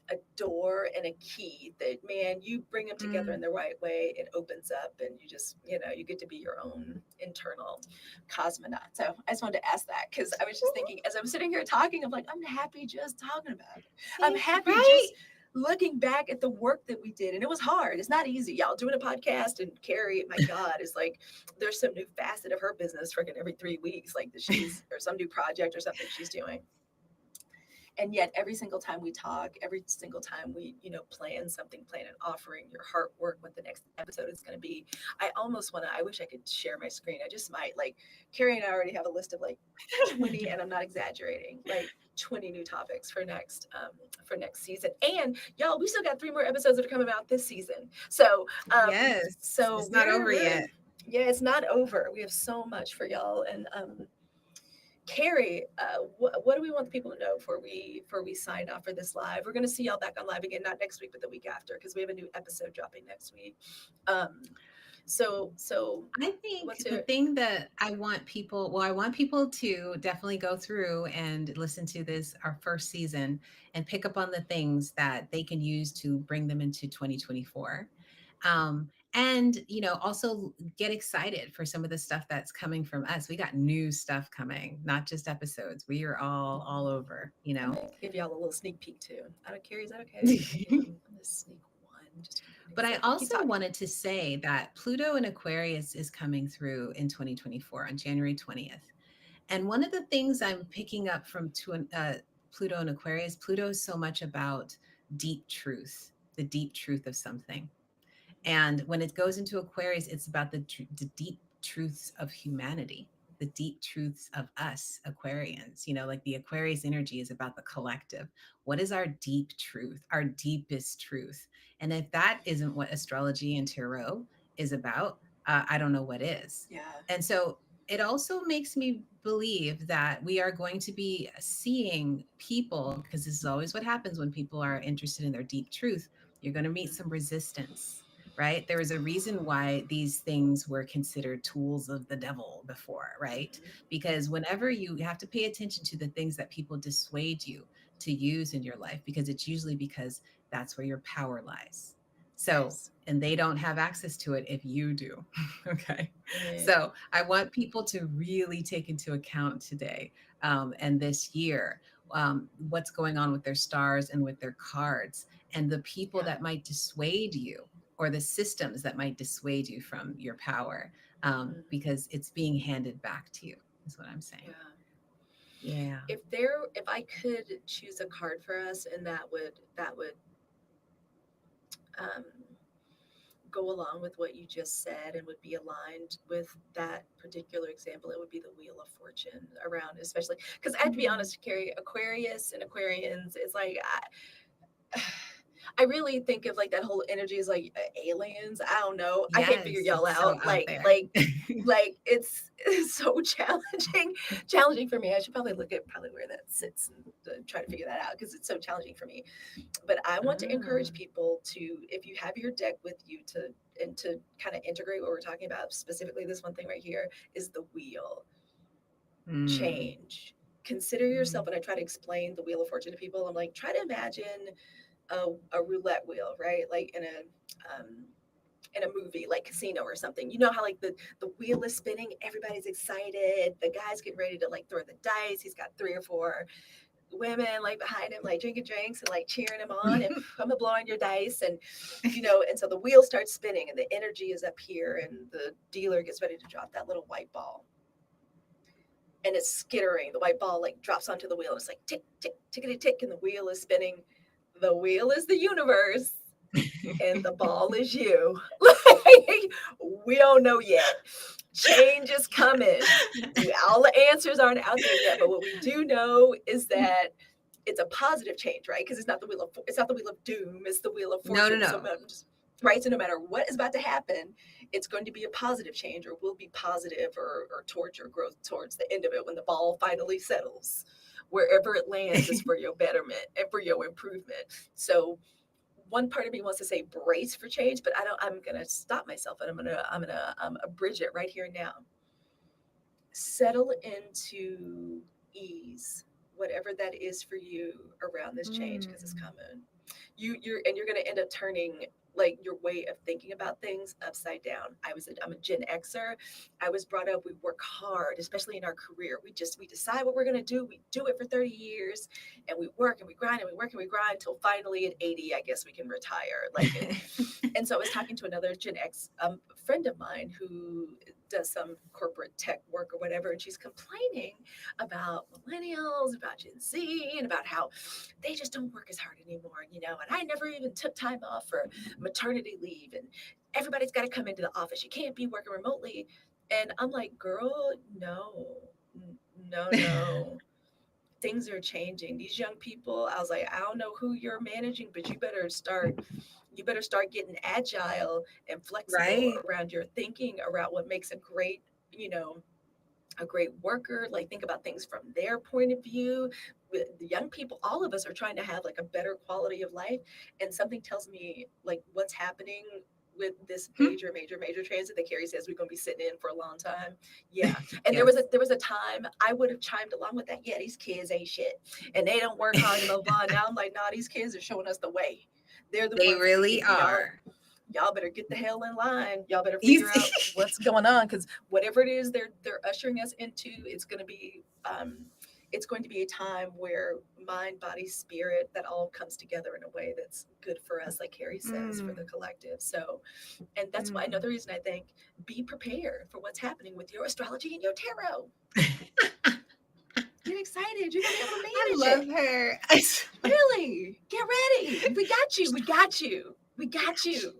[SPEAKER 1] a door and a key that, man, you bring them together in
[SPEAKER 2] Mm.
[SPEAKER 1] the right way, it opens up and you just, you get to be your own internal cosmonaut. So I just wanted to ask that because I was just thinking as I'm sitting here talking, I'm like, I'm happy just talking about it. I'm
[SPEAKER 2] See,
[SPEAKER 1] happy
[SPEAKER 2] right?
[SPEAKER 1] just looking back at the work that we did. And it was hard. It's not easy. Y'all doing a podcast, and Carrie, my God, is like there's some new facet of her business freaking every 3 weeks, like that she's or some new project or something she's doing. And yet every single time we talk, every single time we plan something, plan an offering, your heart work, what the next episode is going to be, I wish I could share my screen. I just might. Like Carrie and I already have a list of like 20, and I'm not exaggerating, like 20 new topics for next season. And y'all, we still got 3 more episodes that are coming out this season. So
[SPEAKER 2] Yes.
[SPEAKER 1] so
[SPEAKER 2] It's not
[SPEAKER 1] we're
[SPEAKER 2] over
[SPEAKER 1] we're
[SPEAKER 2] yet.
[SPEAKER 1] yeah, it's not over. We have so much for y'all. And Carrie, what do we want the people to know before we sign off for this live? We're going to see y'all back on live again, not next week, but the week after, because we have a new episode dropping next week. Um, so
[SPEAKER 2] I think
[SPEAKER 1] what's
[SPEAKER 2] the
[SPEAKER 1] your
[SPEAKER 2] thing that I want people to definitely go through and listen to this, our first season, and pick up on the things that they can use to bring them into 2024. And, also get excited for some of the stuff that's coming from us. We got new stuff coming, not just episodes. We are all over.
[SPEAKER 1] I'm gonna give y'all a little sneak peek too. I don't, Carrie, is that okay? I'm gonna sneak one just to give you an
[SPEAKER 2] But I
[SPEAKER 1] example. Keep
[SPEAKER 2] also
[SPEAKER 1] talking.
[SPEAKER 2] wanted to say that Pluto in Aquarius is coming through in 2024 on January 20th. And one of the things I'm picking up from Pluto and Aquarius, Pluto is so much about deep truth, the deep truth of something. And when it goes into Aquarius, it's about the deep truths of humanity. the deep truths of us Aquarians. Like the Aquarius energy is about the collective. What is our deep truth, our deepest truth? And if that isn't what astrology and tarot is about, I don't know what is.
[SPEAKER 1] Yeah.
[SPEAKER 2] And so it also makes me believe that we are going to be seeing people, because this is always what happens when people are interested in their deep truth. You're going to meet some resistance, right? There is a reason why these things were considered tools of the devil before, right?
[SPEAKER 1] Mhm.
[SPEAKER 2] Because whenever you have to pay attention to the things that people dissuade you to use in your life, because it's usually because that's where your power lies. So,
[SPEAKER 1] Yes.
[SPEAKER 2] and they don't have access to it if you do. Okay.
[SPEAKER 1] Amen.
[SPEAKER 2] So I want people to really take into account today, and this year, what's going on with their stars and with their cards, and the people
[SPEAKER 1] Yeah.
[SPEAKER 2] that might dissuade you, or the systems that might dissuade you from your power,
[SPEAKER 1] Mhm.
[SPEAKER 2] because it's being handed back to you, is what I'm saying.
[SPEAKER 1] Yeah.
[SPEAKER 2] Yeah.
[SPEAKER 1] If I could choose a card for us, and that would um, go along with what you just said and would be aligned with that particular example, it would be the Wheel of Fortune around, especially because I have to be honest, Carrie, Aquarius and Aquarians, it's like I really think of like that whole energy is like aliens. I don't know. I can't figure
[SPEAKER 2] Yes,
[SPEAKER 1] y'all
[SPEAKER 2] it's so
[SPEAKER 1] out.
[SPEAKER 2] out there.
[SPEAKER 1] Like it's so challenging for me. I should probably look at probably where that sits and try to figure that out because it's so challenging for me. But I want to encourage
[SPEAKER 2] Ah,
[SPEAKER 1] people to, if you have your deck with you, to kind of integrate what we're talking about. Specifically, this one thing right here is the wheel
[SPEAKER 2] mm,
[SPEAKER 1] change. Consider yourself,
[SPEAKER 2] mm.
[SPEAKER 1] when I try to explain the Wheel of Fortune to people, I'm like, try to imagine a roulette wheel, right? Like in a movie like Casino or something. You know how like the wheel is spinning, everybody's excited, the guy's getting ready to like throw the dice. He's got 3 or 4 women like behind him, like drinking drinks and like cheering him on, and I'm gonna blow on your dice, and and so the wheel starts spinning and the energy is up here, and the dealer gets ready to drop that little white ball, and it's skittering. The white ball like drops onto the wheel. And it's like tick, tick, tickety tick, and the wheel is spinning. The wheel is the universe, and the ball is you. Like, we don't know yet. Change is coming. All the answers aren't out there yet, but what we do know is that it's a positive change, right? Because it's not the wheel of doom. It's the wheel of
[SPEAKER 2] No, no,
[SPEAKER 1] fortune. So,
[SPEAKER 2] no.
[SPEAKER 1] right. So no matter what is about to happen, it's going to be a positive change, or will be positive, or towards your growth, towards the end of it when the ball finally settles. Wherever it lands is for your betterment and for your improvement. So one part of me wants to say brace for change, but I don't. I'm gonna stop myself, and I'm gonna abridge it right here and now. Settle into ease, whatever that is for you around this change, because it's
[SPEAKER 2] Mm.
[SPEAKER 1] coming. You're gonna end up turning like your way of thinking about things upside down. I'm a Gen Xer. I was brought up, we work hard, especially in our career. We decide what we're gonna do. We do it for 30 years, and we work and we grind and we work and we grind until finally at 80, I guess we can retire. And so I was talking to another Gen X friend of mine who does some corporate tech work or whatever, and she's complaining about millennials, about Gen Z, and about how they just don't work as hard anymore, and I never even took time off for maternity leave, and everybody's got to come into the office. You can't be working remotely. And I'm like, girl, no, no. Things are changing. These young people, I was like, I don't know who you're managing, but you better start getting agile and flexible
[SPEAKER 2] Right.
[SPEAKER 1] around your thinking, around what makes you know, a great worker. Like, think about things from their point of view. With the young people, all of us are trying to have like a better quality of life. And something tells me like what's happening with this
[SPEAKER 2] Hmm.
[SPEAKER 1] major transit that Carrie says we're going to be sitting in for a long time. Yeah. And there was
[SPEAKER 2] Yes.
[SPEAKER 1] a there was a time I would have chimed along with that. Yeah, these kids ain't shit, and they don't work hard and blah blah. Now I'm like, nah, these kids are showing us the way. They're the
[SPEAKER 2] They
[SPEAKER 1] ones that
[SPEAKER 2] really are.
[SPEAKER 1] y'all better get the hell in line. Y'all better
[SPEAKER 2] You
[SPEAKER 1] figure
[SPEAKER 2] see?
[SPEAKER 1] out what's going on, because whatever it is they're ushering us into, it's going to be a time where mind, body, spirit, that all comes together in a way that's good for us, like Carrie says, for the
[SPEAKER 2] Mm,
[SPEAKER 1] collective. So, and that's why
[SPEAKER 2] mm.
[SPEAKER 1] another reason I think, be prepared for what's happening with your astrology and your tarot. Get excited. You're gonna be able to
[SPEAKER 2] I
[SPEAKER 1] manage
[SPEAKER 2] love
[SPEAKER 1] it.
[SPEAKER 2] her.
[SPEAKER 1] Really, get ready. We got you. We got you. We got you.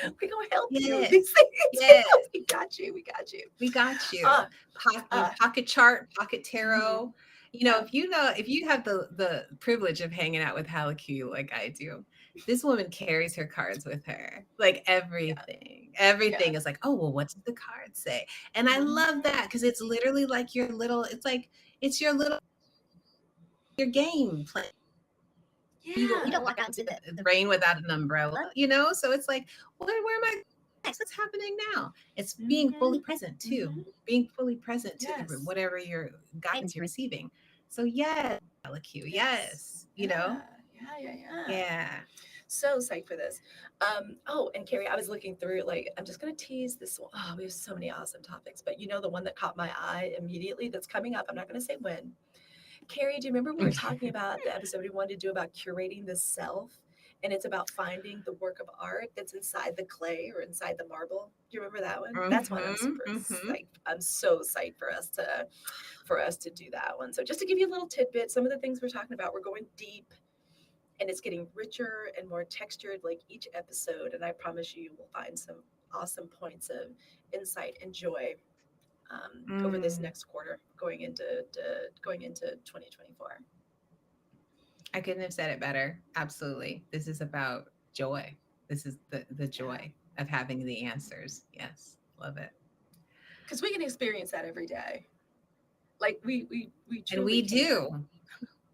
[SPEAKER 1] We're gonna help you.
[SPEAKER 2] Yes.
[SPEAKER 1] These things,
[SPEAKER 2] Yes.
[SPEAKER 1] we got you. We got you.
[SPEAKER 2] We got you.
[SPEAKER 1] Uh, uh,
[SPEAKER 2] Pocket chart, pocket
[SPEAKER 1] mhm,
[SPEAKER 2] tarot.
[SPEAKER 1] yeah,
[SPEAKER 2] If you have the privilege of hanging out with Halakyu like I do, this woman carries her cards with her. Like
[SPEAKER 1] yeah,
[SPEAKER 2] everything
[SPEAKER 1] yeah.
[SPEAKER 2] is like, oh well, what did the card say? And I love
[SPEAKER 1] Mhm.
[SPEAKER 2] that because it's literally like your little. It's like it's your little your game plan.
[SPEAKER 3] You don't
[SPEAKER 1] Yeah.
[SPEAKER 3] walk out into
[SPEAKER 2] The rain without an umbrella, So it's like, where am I next? What's happening now? It's being fully
[SPEAKER 1] Mhm.
[SPEAKER 2] present too,
[SPEAKER 1] Mhm.
[SPEAKER 2] being fully present to
[SPEAKER 1] Yes.
[SPEAKER 2] whatever your guidance you're receiving. So yes, LQ,
[SPEAKER 1] Yes.
[SPEAKER 2] yes,
[SPEAKER 1] Yeah. Yeah. Yeah. Yeah.
[SPEAKER 2] yeah,
[SPEAKER 1] So psyched for this. Oh, and Carrie, I was looking through, like, I'm just going to tease this one. Oh, we have so many awesome topics, but the one that caught my eye immediately that's coming up, I'm not going to say when. Carrie, do you remember we were talking about the episode we wanted to do about curating the self? And it's about finding the work of art that's inside the clay or inside the marble. Do you remember that one? That's one I'm super
[SPEAKER 2] mm-hmm.
[SPEAKER 1] psyched. I'm so psyched for us to do that one. So just to give you a little tidbit, some of the things we're talking about, we're going deep and it's getting richer and more textured like each episode. And I promise you will find some awesome points of insight and joy over this
[SPEAKER 2] Mm.
[SPEAKER 1] next quarter going into 2024.
[SPEAKER 2] I couldn't have said it better. Absolutely, this is about joy. This is the
[SPEAKER 1] Yeah,
[SPEAKER 2] joy of having the answers. Yes, love it.
[SPEAKER 1] because we can experience that every day. Like we
[SPEAKER 2] And
[SPEAKER 1] truly
[SPEAKER 2] we
[SPEAKER 1] can.
[SPEAKER 2] do.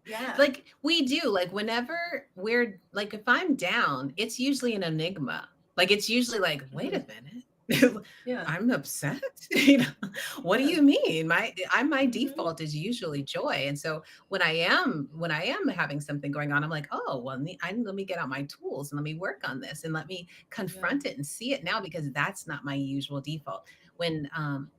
[SPEAKER 1] Yeah.
[SPEAKER 2] Like we do, like whenever we're like, if I'm down, it's usually an enigma. Like it's usually like, wait
[SPEAKER 1] Hmm.
[SPEAKER 2] a minute,
[SPEAKER 1] Yeah.
[SPEAKER 2] I'm upset. What do
[SPEAKER 1] Yeah.
[SPEAKER 2] you mean? My
[SPEAKER 1] Hmm.
[SPEAKER 2] default is usually joy, and so when I am having something going on, I'm like, oh well, let me get out my tools and let me work on this and let me
[SPEAKER 1] Yeah.
[SPEAKER 2] confront it and see it now because that's not my usual default. When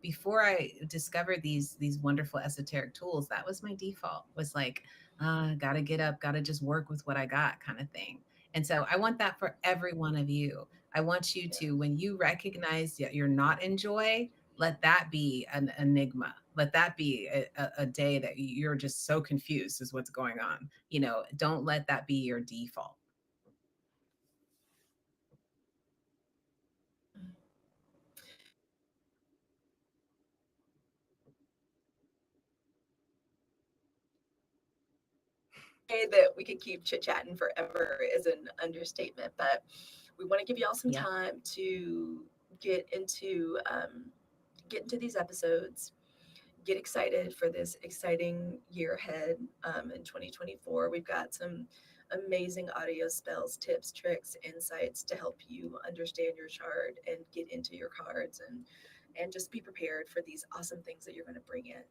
[SPEAKER 2] before I discovered these wonderful esoteric tools, that was my default. Was like, gotta get up, gotta just work with what I got, kind of thing. And so I want that for every one of you. I want you
[SPEAKER 1] Yeah.
[SPEAKER 2] to, when you recognize that you're not in joy, let that be an enigma. Let that be a day that you're just so confused as what's going on. Don't let that be your default.
[SPEAKER 1] Say that we could keep chit chatting forever is an understatement, but we want to give y'all some
[SPEAKER 2] Yep.
[SPEAKER 1] time to get into um, get into these episodes. Get excited for this exciting year ahead in 2024. We've got some amazing audio spells, tips, tricks, insights to help you understand your chart and get into your cards and just be prepared for these awesome things that you're going to bring in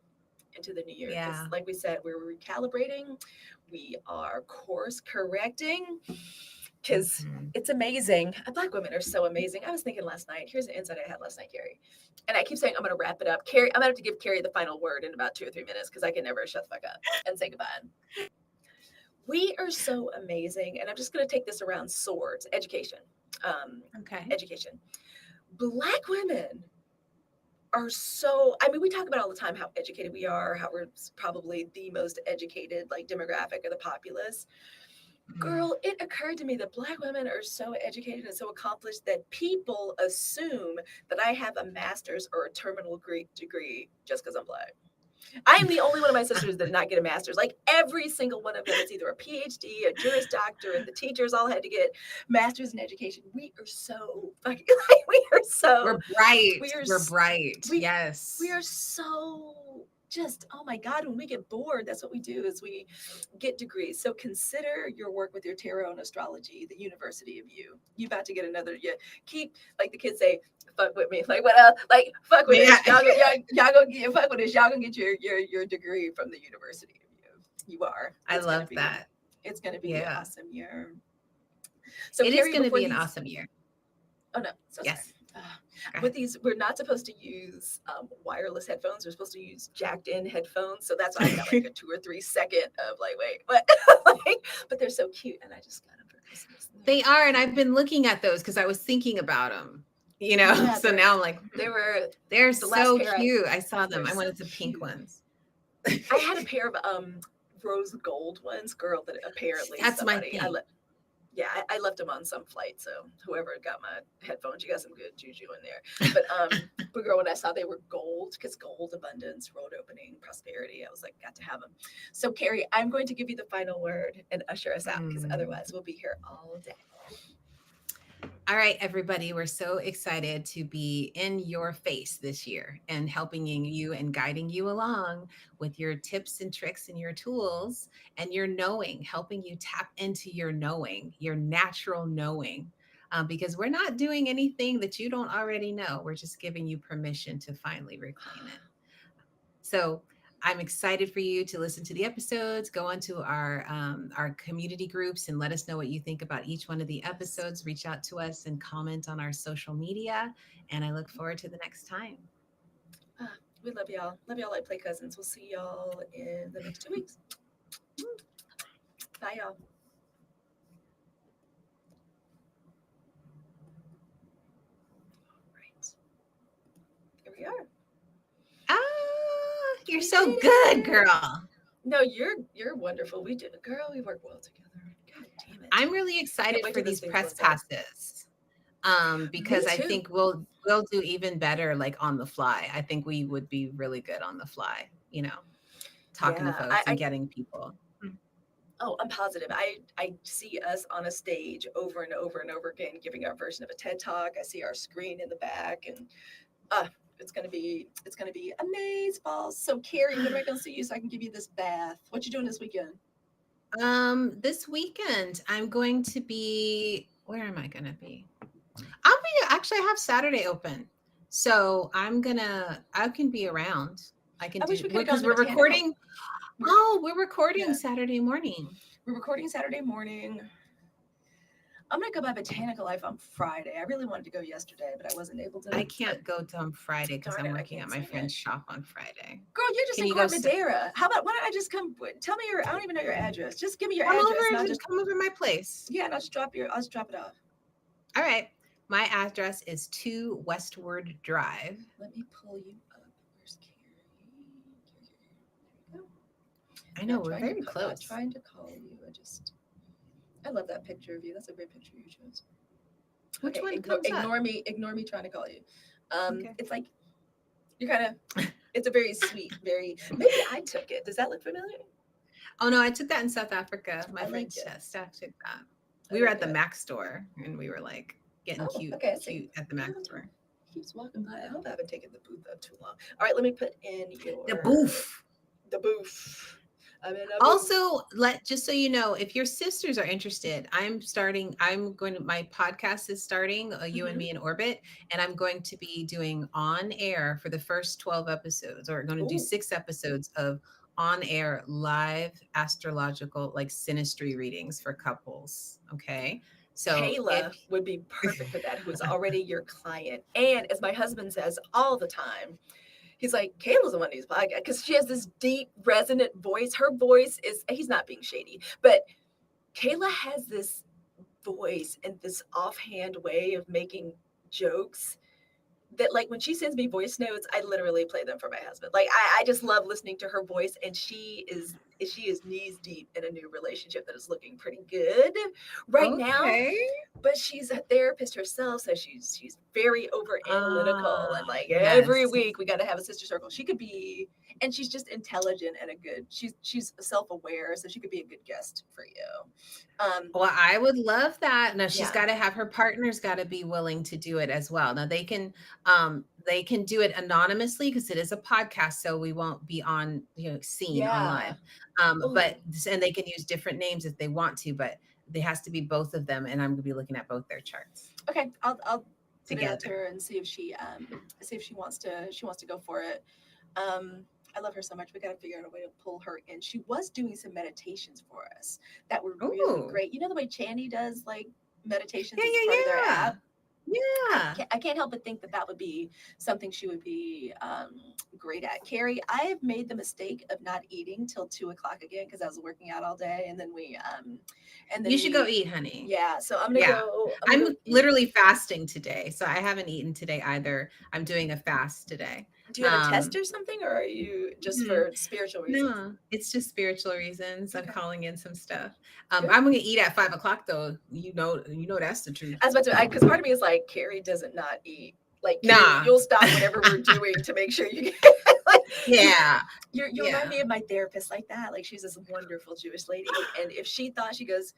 [SPEAKER 1] into the new year. Because,
[SPEAKER 2] Yeah.
[SPEAKER 1] like we said, we're recalibrating, we are course correcting. Because
[SPEAKER 2] Mhm.
[SPEAKER 1] it's amazing. Black women are so amazing. I was thinking last night. Here's an insight I had last night, Carrie. And I keep saying I'm going to wrap it up. Carrie, I'm going to have to give Carrie the final word in about 2 or 3 minutes because I can never shut the fuck up and say goodbye. We are so amazing. And I'm just going to take this around swords, education.
[SPEAKER 2] Okay.
[SPEAKER 1] Education. Black women are so, I mean, we talk about all the time how educated we are, how we're probably the most educated like demographic of the populace.
[SPEAKER 2] Mhm.
[SPEAKER 1] Girl, it occurred to me that Black women are so educated and so accomplished that people assume that I have a master's or a terminal degree just because I'm Black. I am the only one of my sisters that did not get a master's. Like every single one of them, it's either a PhD, a Juris Doctor, and the teachers all had to get masters in education. We are so fucking like
[SPEAKER 2] We're bright.
[SPEAKER 1] we are
[SPEAKER 2] We're bright.
[SPEAKER 1] we we
[SPEAKER 2] Yes.
[SPEAKER 1] are so just, oh my god, when we get bored, that's what we do is we get degrees. So consider your work with your tarot and astrology the university of you about to get another, yeah, keep, like the kids say, fuck with me, like what else, like fuck with
[SPEAKER 2] Yeah.
[SPEAKER 1] this, y'all gonna get, fuck with this, y'all gonna get your degree from the university of you are,
[SPEAKER 2] I love that.
[SPEAKER 1] it's gonna be an
[SPEAKER 2] Yeah.
[SPEAKER 1] awesome year. So
[SPEAKER 2] It is
[SPEAKER 1] Carrie,
[SPEAKER 2] going to
[SPEAKER 1] before
[SPEAKER 2] be an
[SPEAKER 1] these,
[SPEAKER 2] awesome year.
[SPEAKER 1] oh no, so sorry.
[SPEAKER 2] Yes. Go
[SPEAKER 1] With
[SPEAKER 2] ahead.
[SPEAKER 1] these, we're not supposed to use wireless headphones. We're supposed to use jacked in headphones. So that's why I've got like a 2 or 3 second of like, wait, what? Like, but they're so cute, and I just got them for Christmas.
[SPEAKER 2] They are, and I've been looking at those because I was thinking about them.
[SPEAKER 1] Yeah,
[SPEAKER 2] So now I'm like,
[SPEAKER 1] they were
[SPEAKER 2] they're
[SPEAKER 1] the last
[SPEAKER 2] so
[SPEAKER 1] pair.
[SPEAKER 2] cute. I saw
[SPEAKER 1] They're
[SPEAKER 2] them. I
[SPEAKER 1] so
[SPEAKER 2] wanted the pink
[SPEAKER 1] cute.
[SPEAKER 2] ones.
[SPEAKER 1] I had a pair of rose gold ones, girl. That apparently
[SPEAKER 2] That's my
[SPEAKER 1] somebody I
[SPEAKER 2] thing.
[SPEAKER 1] let. Yeah, I left them on some flight, so whoever got my headphones, you got some good juju in there. But girl, when I saw they were gold, because gold, abundance, road opening, prosperity, I was like, got to have them. So Carrie, I'm going to give you the final word and usher us out, because
[SPEAKER 2] Mm.
[SPEAKER 1] otherwise we'll be here all day.
[SPEAKER 2] All right, everybody, we're so excited to be in your face this year and helping you and guiding you along with your tips and tricks and your tools and your knowing, helping you tap into your knowing, your natural knowing. Because we're not doing anything that you don't already know. We're just giving you permission to finally reclaim it. So I'm excited for you to listen to the episodes. Go onto our community groups and let us know what you think about each one of the episodes. Reach out to us and comment on our social media. And I look forward to the next time.
[SPEAKER 1] Ah, we love y'all. Love y'all like play cousins. We'll see y'all in the next 2 weeks. Bye, y'all. Right. Here we are.
[SPEAKER 2] Ah, you're
[SPEAKER 1] We
[SPEAKER 2] so
[SPEAKER 1] did
[SPEAKER 2] good,
[SPEAKER 1] it.
[SPEAKER 2] girl.
[SPEAKER 1] No, you're wonderful. We did, girl. We work well together. God damn it.
[SPEAKER 2] I'm really
[SPEAKER 1] Can't
[SPEAKER 2] excited
[SPEAKER 1] wait
[SPEAKER 2] for
[SPEAKER 1] till this
[SPEAKER 2] these
[SPEAKER 1] thing
[SPEAKER 2] press
[SPEAKER 1] blows up.
[SPEAKER 2] passes.
[SPEAKER 1] Me
[SPEAKER 2] Because I
[SPEAKER 1] too.
[SPEAKER 2] think we'll do even better like on the fly. I think we would be really good on the fly, talking to
[SPEAKER 1] Yeah.
[SPEAKER 2] folks and getting people.
[SPEAKER 1] Oh, I'm positive. I see us on a stage over and over and over again, giving our version of a TED talk. I see our screen in the back, and uh, it's gonna be amaze balls. So Carrie, when am I gonna see you so I can give you this bath? What you doing this weekend?
[SPEAKER 2] This weekend I'm going to be, where am I gonna be? I'll be actually I have Saturday open. So I can be around. I can
[SPEAKER 1] I wish
[SPEAKER 2] do
[SPEAKER 1] we could have gone
[SPEAKER 2] because
[SPEAKER 1] to Botanical. We're,
[SPEAKER 2] we're recording
[SPEAKER 1] yeah,
[SPEAKER 2] Saturday morning.
[SPEAKER 1] we're recording Saturday morning. I'm gonna go by Botanical Life on Friday. I really wanted to go yesterday, but I wasn't able
[SPEAKER 2] I
[SPEAKER 1] to.
[SPEAKER 2] can't go to on Friday because
[SPEAKER 1] Darn
[SPEAKER 2] I'm
[SPEAKER 1] it, I
[SPEAKER 2] working at
[SPEAKER 1] can't
[SPEAKER 2] my
[SPEAKER 1] swing it.
[SPEAKER 2] friend's shop on Friday.
[SPEAKER 1] Girl, you're just
[SPEAKER 2] Can
[SPEAKER 1] in
[SPEAKER 2] you go
[SPEAKER 1] Court Madera. How about why don't I just come? Tell me your. I don't even know your address. Just give me your address, and I'll just
[SPEAKER 2] come over my place?
[SPEAKER 1] yeah, and I'll just drop it off.
[SPEAKER 2] All right. My address is 2 Westward Drive.
[SPEAKER 1] Let me pull you up. Where's Carrie? There we go.
[SPEAKER 2] I know
[SPEAKER 1] Not
[SPEAKER 2] we're
[SPEAKER 1] trying to
[SPEAKER 2] very
[SPEAKER 1] not
[SPEAKER 2] close.
[SPEAKER 1] trying to call you. I love that picture of you. That's a great picture you chose.
[SPEAKER 2] Which
[SPEAKER 1] Okay,
[SPEAKER 2] one comes up?
[SPEAKER 1] ignore me trying to call you.
[SPEAKER 2] Okay.
[SPEAKER 1] It's like you're kind of. It's a very sweet, very. Maybe I took it. Does that look familiar?
[SPEAKER 2] Oh no, I took that in South Africa. My
[SPEAKER 1] I like
[SPEAKER 2] friend's
[SPEAKER 1] it.
[SPEAKER 2] staff took that.
[SPEAKER 1] I
[SPEAKER 2] We were
[SPEAKER 1] like
[SPEAKER 2] at the
[SPEAKER 1] it.
[SPEAKER 2] Mac store and we were like getting
[SPEAKER 1] Oh,
[SPEAKER 2] cute,
[SPEAKER 1] okay. I see.
[SPEAKER 2] cute at the Mac
[SPEAKER 1] Oh,
[SPEAKER 2] store.
[SPEAKER 1] he keeps walking by. I hope I haven't taken the booth up too long. All right, let me put in
[SPEAKER 2] The
[SPEAKER 1] your
[SPEAKER 2] booth.
[SPEAKER 1] the booth. I'm in a booth.
[SPEAKER 2] Also, just so you know, if your sisters are interested, my podcast is starting, You and
[SPEAKER 1] Mhm.
[SPEAKER 2] Me in Orbit, and I'm going to be doing on air for the first 12 episodes, or going to do
[SPEAKER 1] Ooh,
[SPEAKER 2] 6 episodes of on air live astrological, like synastry readings for couples. Okay. So if
[SPEAKER 1] Kayla would be perfect for that, who is already your client. And as my husband says all the time, he's like, Kayla's on one of these podcasts because she has this deep, resonant voice. Her voice is, he's not being shady, but Kayla has this voice and this offhand way of making jokes that, like, when she sends me voice notes, I literally play them for my husband. Like, I just love listening to her voice, and she is knees deep in a new relationship that is looking pretty good right now,
[SPEAKER 2] okay.
[SPEAKER 1] but she's a therapist herself, so she's very over analytical, and like every
[SPEAKER 2] Yes.
[SPEAKER 1] week we got to have a sister circle. She could be, and she's just intelligent and a good. She's self-aware, so she could be a good guest for you.
[SPEAKER 2] Well, I would love that. Now she's
[SPEAKER 1] Yeah,
[SPEAKER 2] got to have her partner's got to be willing to do it as well. Now they can do it anonymously because it is a podcast, so we won't be on, seen on
[SPEAKER 1] yeah.
[SPEAKER 2] live.
[SPEAKER 1] Oh,
[SPEAKER 2] But and they can use different names if they want to, but there has to be both of them, and I'm going to be looking at both their charts
[SPEAKER 1] okay. I'll put it out to
[SPEAKER 2] together.
[SPEAKER 1] her and see if she wants to go for it. I love her so much. We got to figure out a way to pull her in. She was doing some meditations for us that were really
[SPEAKER 2] Oh,
[SPEAKER 1] great. You know the way Channy does like meditations
[SPEAKER 2] yeah,
[SPEAKER 1] as a part of their
[SPEAKER 2] yeah,
[SPEAKER 1] app.
[SPEAKER 2] yeah,
[SPEAKER 1] I
[SPEAKER 2] yeah.
[SPEAKER 1] can't, I can't help but think that would be something she would be great at. Carrie, I have made the mistake of not eating till 2 o'clock again because I was working out all day, and
[SPEAKER 2] You
[SPEAKER 1] then
[SPEAKER 2] should go
[SPEAKER 1] we,
[SPEAKER 2] eat, honey.
[SPEAKER 1] yeah. So I'm gonna
[SPEAKER 2] Yeah.
[SPEAKER 1] go. I'm gonna
[SPEAKER 2] I'm
[SPEAKER 1] go eat.
[SPEAKER 2] literally fasting today. So I haven't eaten today either. I'm doing a fast today.
[SPEAKER 1] Do you have a test
[SPEAKER 2] Um,
[SPEAKER 1] or something, or are you just
[SPEAKER 2] hmm,
[SPEAKER 1] for spiritual reasons?
[SPEAKER 2] no, it's just spiritual reasons. I'm
[SPEAKER 1] Okay,
[SPEAKER 2] calling in some stuff.
[SPEAKER 1] good.
[SPEAKER 2] I'm gonna eat at 5 o'clock though. That's the truth.
[SPEAKER 1] I was about to, because part of me is like, Carrie doesn't not eat. Like, Carrie,
[SPEAKER 2] Nah.
[SPEAKER 1] you'll stop whatever we're doing to make sure you get. Like,
[SPEAKER 2] Yeah.
[SPEAKER 1] you remind
[SPEAKER 2] Yeah.
[SPEAKER 1] me of my therapist like that. Like, she's this wonderful Jewish lady, and if she thought, she goes,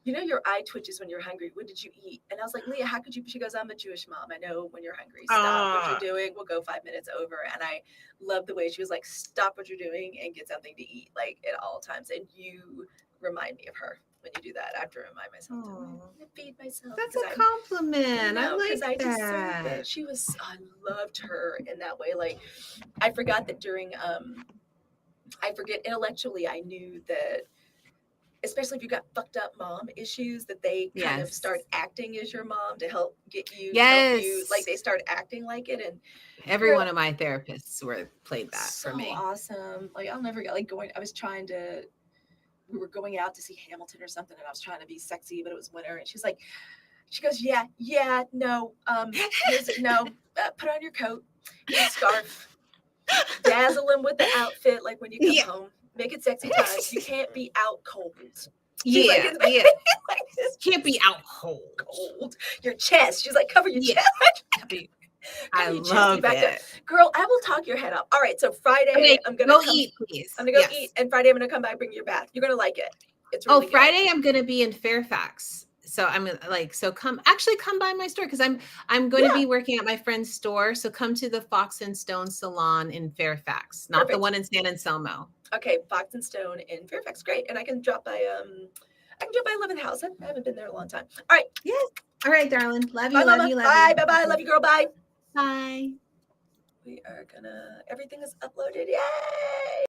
[SPEAKER 1] you know, your eye twitches when you're hungry. What did you eat? And I was like, Leah, how could you? She goes, I'm a Jewish mom. I know when you're hungry. Stop what you're
[SPEAKER 2] Ah.
[SPEAKER 1] doing. We'll go 5 minutes over. And I love the way she was like, stop what you're doing and get something to eat, like at all times. And you remind me of her when you do that. I have to remind myself to
[SPEAKER 2] Oh,
[SPEAKER 1] feed myself
[SPEAKER 2] that's
[SPEAKER 1] because
[SPEAKER 2] a
[SPEAKER 1] I
[SPEAKER 2] compliment. I
[SPEAKER 1] no, because
[SPEAKER 2] like
[SPEAKER 1] I deserve
[SPEAKER 2] that.
[SPEAKER 1] it. She was, I loved her in that way. Like, I forgot that during, I forget intellectually, I knew that, especially if you got fucked up mom issues, that they kind of
[SPEAKER 2] Yes.
[SPEAKER 1] start acting as your mom to help get you, help you, like
[SPEAKER 2] Yes.
[SPEAKER 1] they start acting like it. And
[SPEAKER 2] Every
[SPEAKER 1] girl,
[SPEAKER 2] one of my therapists played that for
[SPEAKER 1] so
[SPEAKER 2] me.
[SPEAKER 1] awesome. Like, I'll never get, like, going, I was trying to, we were going out to see Hamilton or something, and I was trying to be sexy, but it was winter. And she's like, she goes, yeah, no, here's no, put on your coat, your scarf, dazzle him with the outfit, like when you come
[SPEAKER 2] Yeah.
[SPEAKER 1] home, make it sexy time. You can't be out cold. She's like,
[SPEAKER 2] Yeah.
[SPEAKER 1] it's
[SPEAKER 2] Yeah.
[SPEAKER 1] like this
[SPEAKER 2] Can't be out cold.
[SPEAKER 1] cold. Your chest. She's like, cover your
[SPEAKER 2] Yeah.
[SPEAKER 1] chest.
[SPEAKER 2] I
[SPEAKER 1] Cover your chest and
[SPEAKER 2] love
[SPEAKER 1] your back.
[SPEAKER 2] it.
[SPEAKER 1] Girl, I will talk your head off. All right, so Friday
[SPEAKER 2] Okay,
[SPEAKER 1] I'm gonna
[SPEAKER 2] go
[SPEAKER 1] come.
[SPEAKER 2] eat, please.
[SPEAKER 1] I'm gonna go
[SPEAKER 2] Yes.
[SPEAKER 1] eat, and Friday I'm gonna come by, bring you your bath. You're gonna like it. It's
[SPEAKER 2] Oh,
[SPEAKER 1] really good.
[SPEAKER 2] Friday I'm gonna be in Fairfax. So I'm like, so come by my store because I'm going to be working at my friend's store. So come to the Fox and Stone Salon in Fairfax, not the
[SPEAKER 1] Perfect.
[SPEAKER 2] one in San Anselmo.
[SPEAKER 1] Okay, Fox and Stone in Fairfax. Great. And I can drop by 11th House. I haven't been there in a long time. All right.
[SPEAKER 2] Yes. All right, darling. Love you,
[SPEAKER 1] Bye,
[SPEAKER 2] love
[SPEAKER 1] Mama.
[SPEAKER 2] you, love
[SPEAKER 1] Bye.
[SPEAKER 2] you.
[SPEAKER 1] Bye. Love you, girl. Bye.
[SPEAKER 2] Bye.
[SPEAKER 1] We are gonna, everything is uploaded. Yay!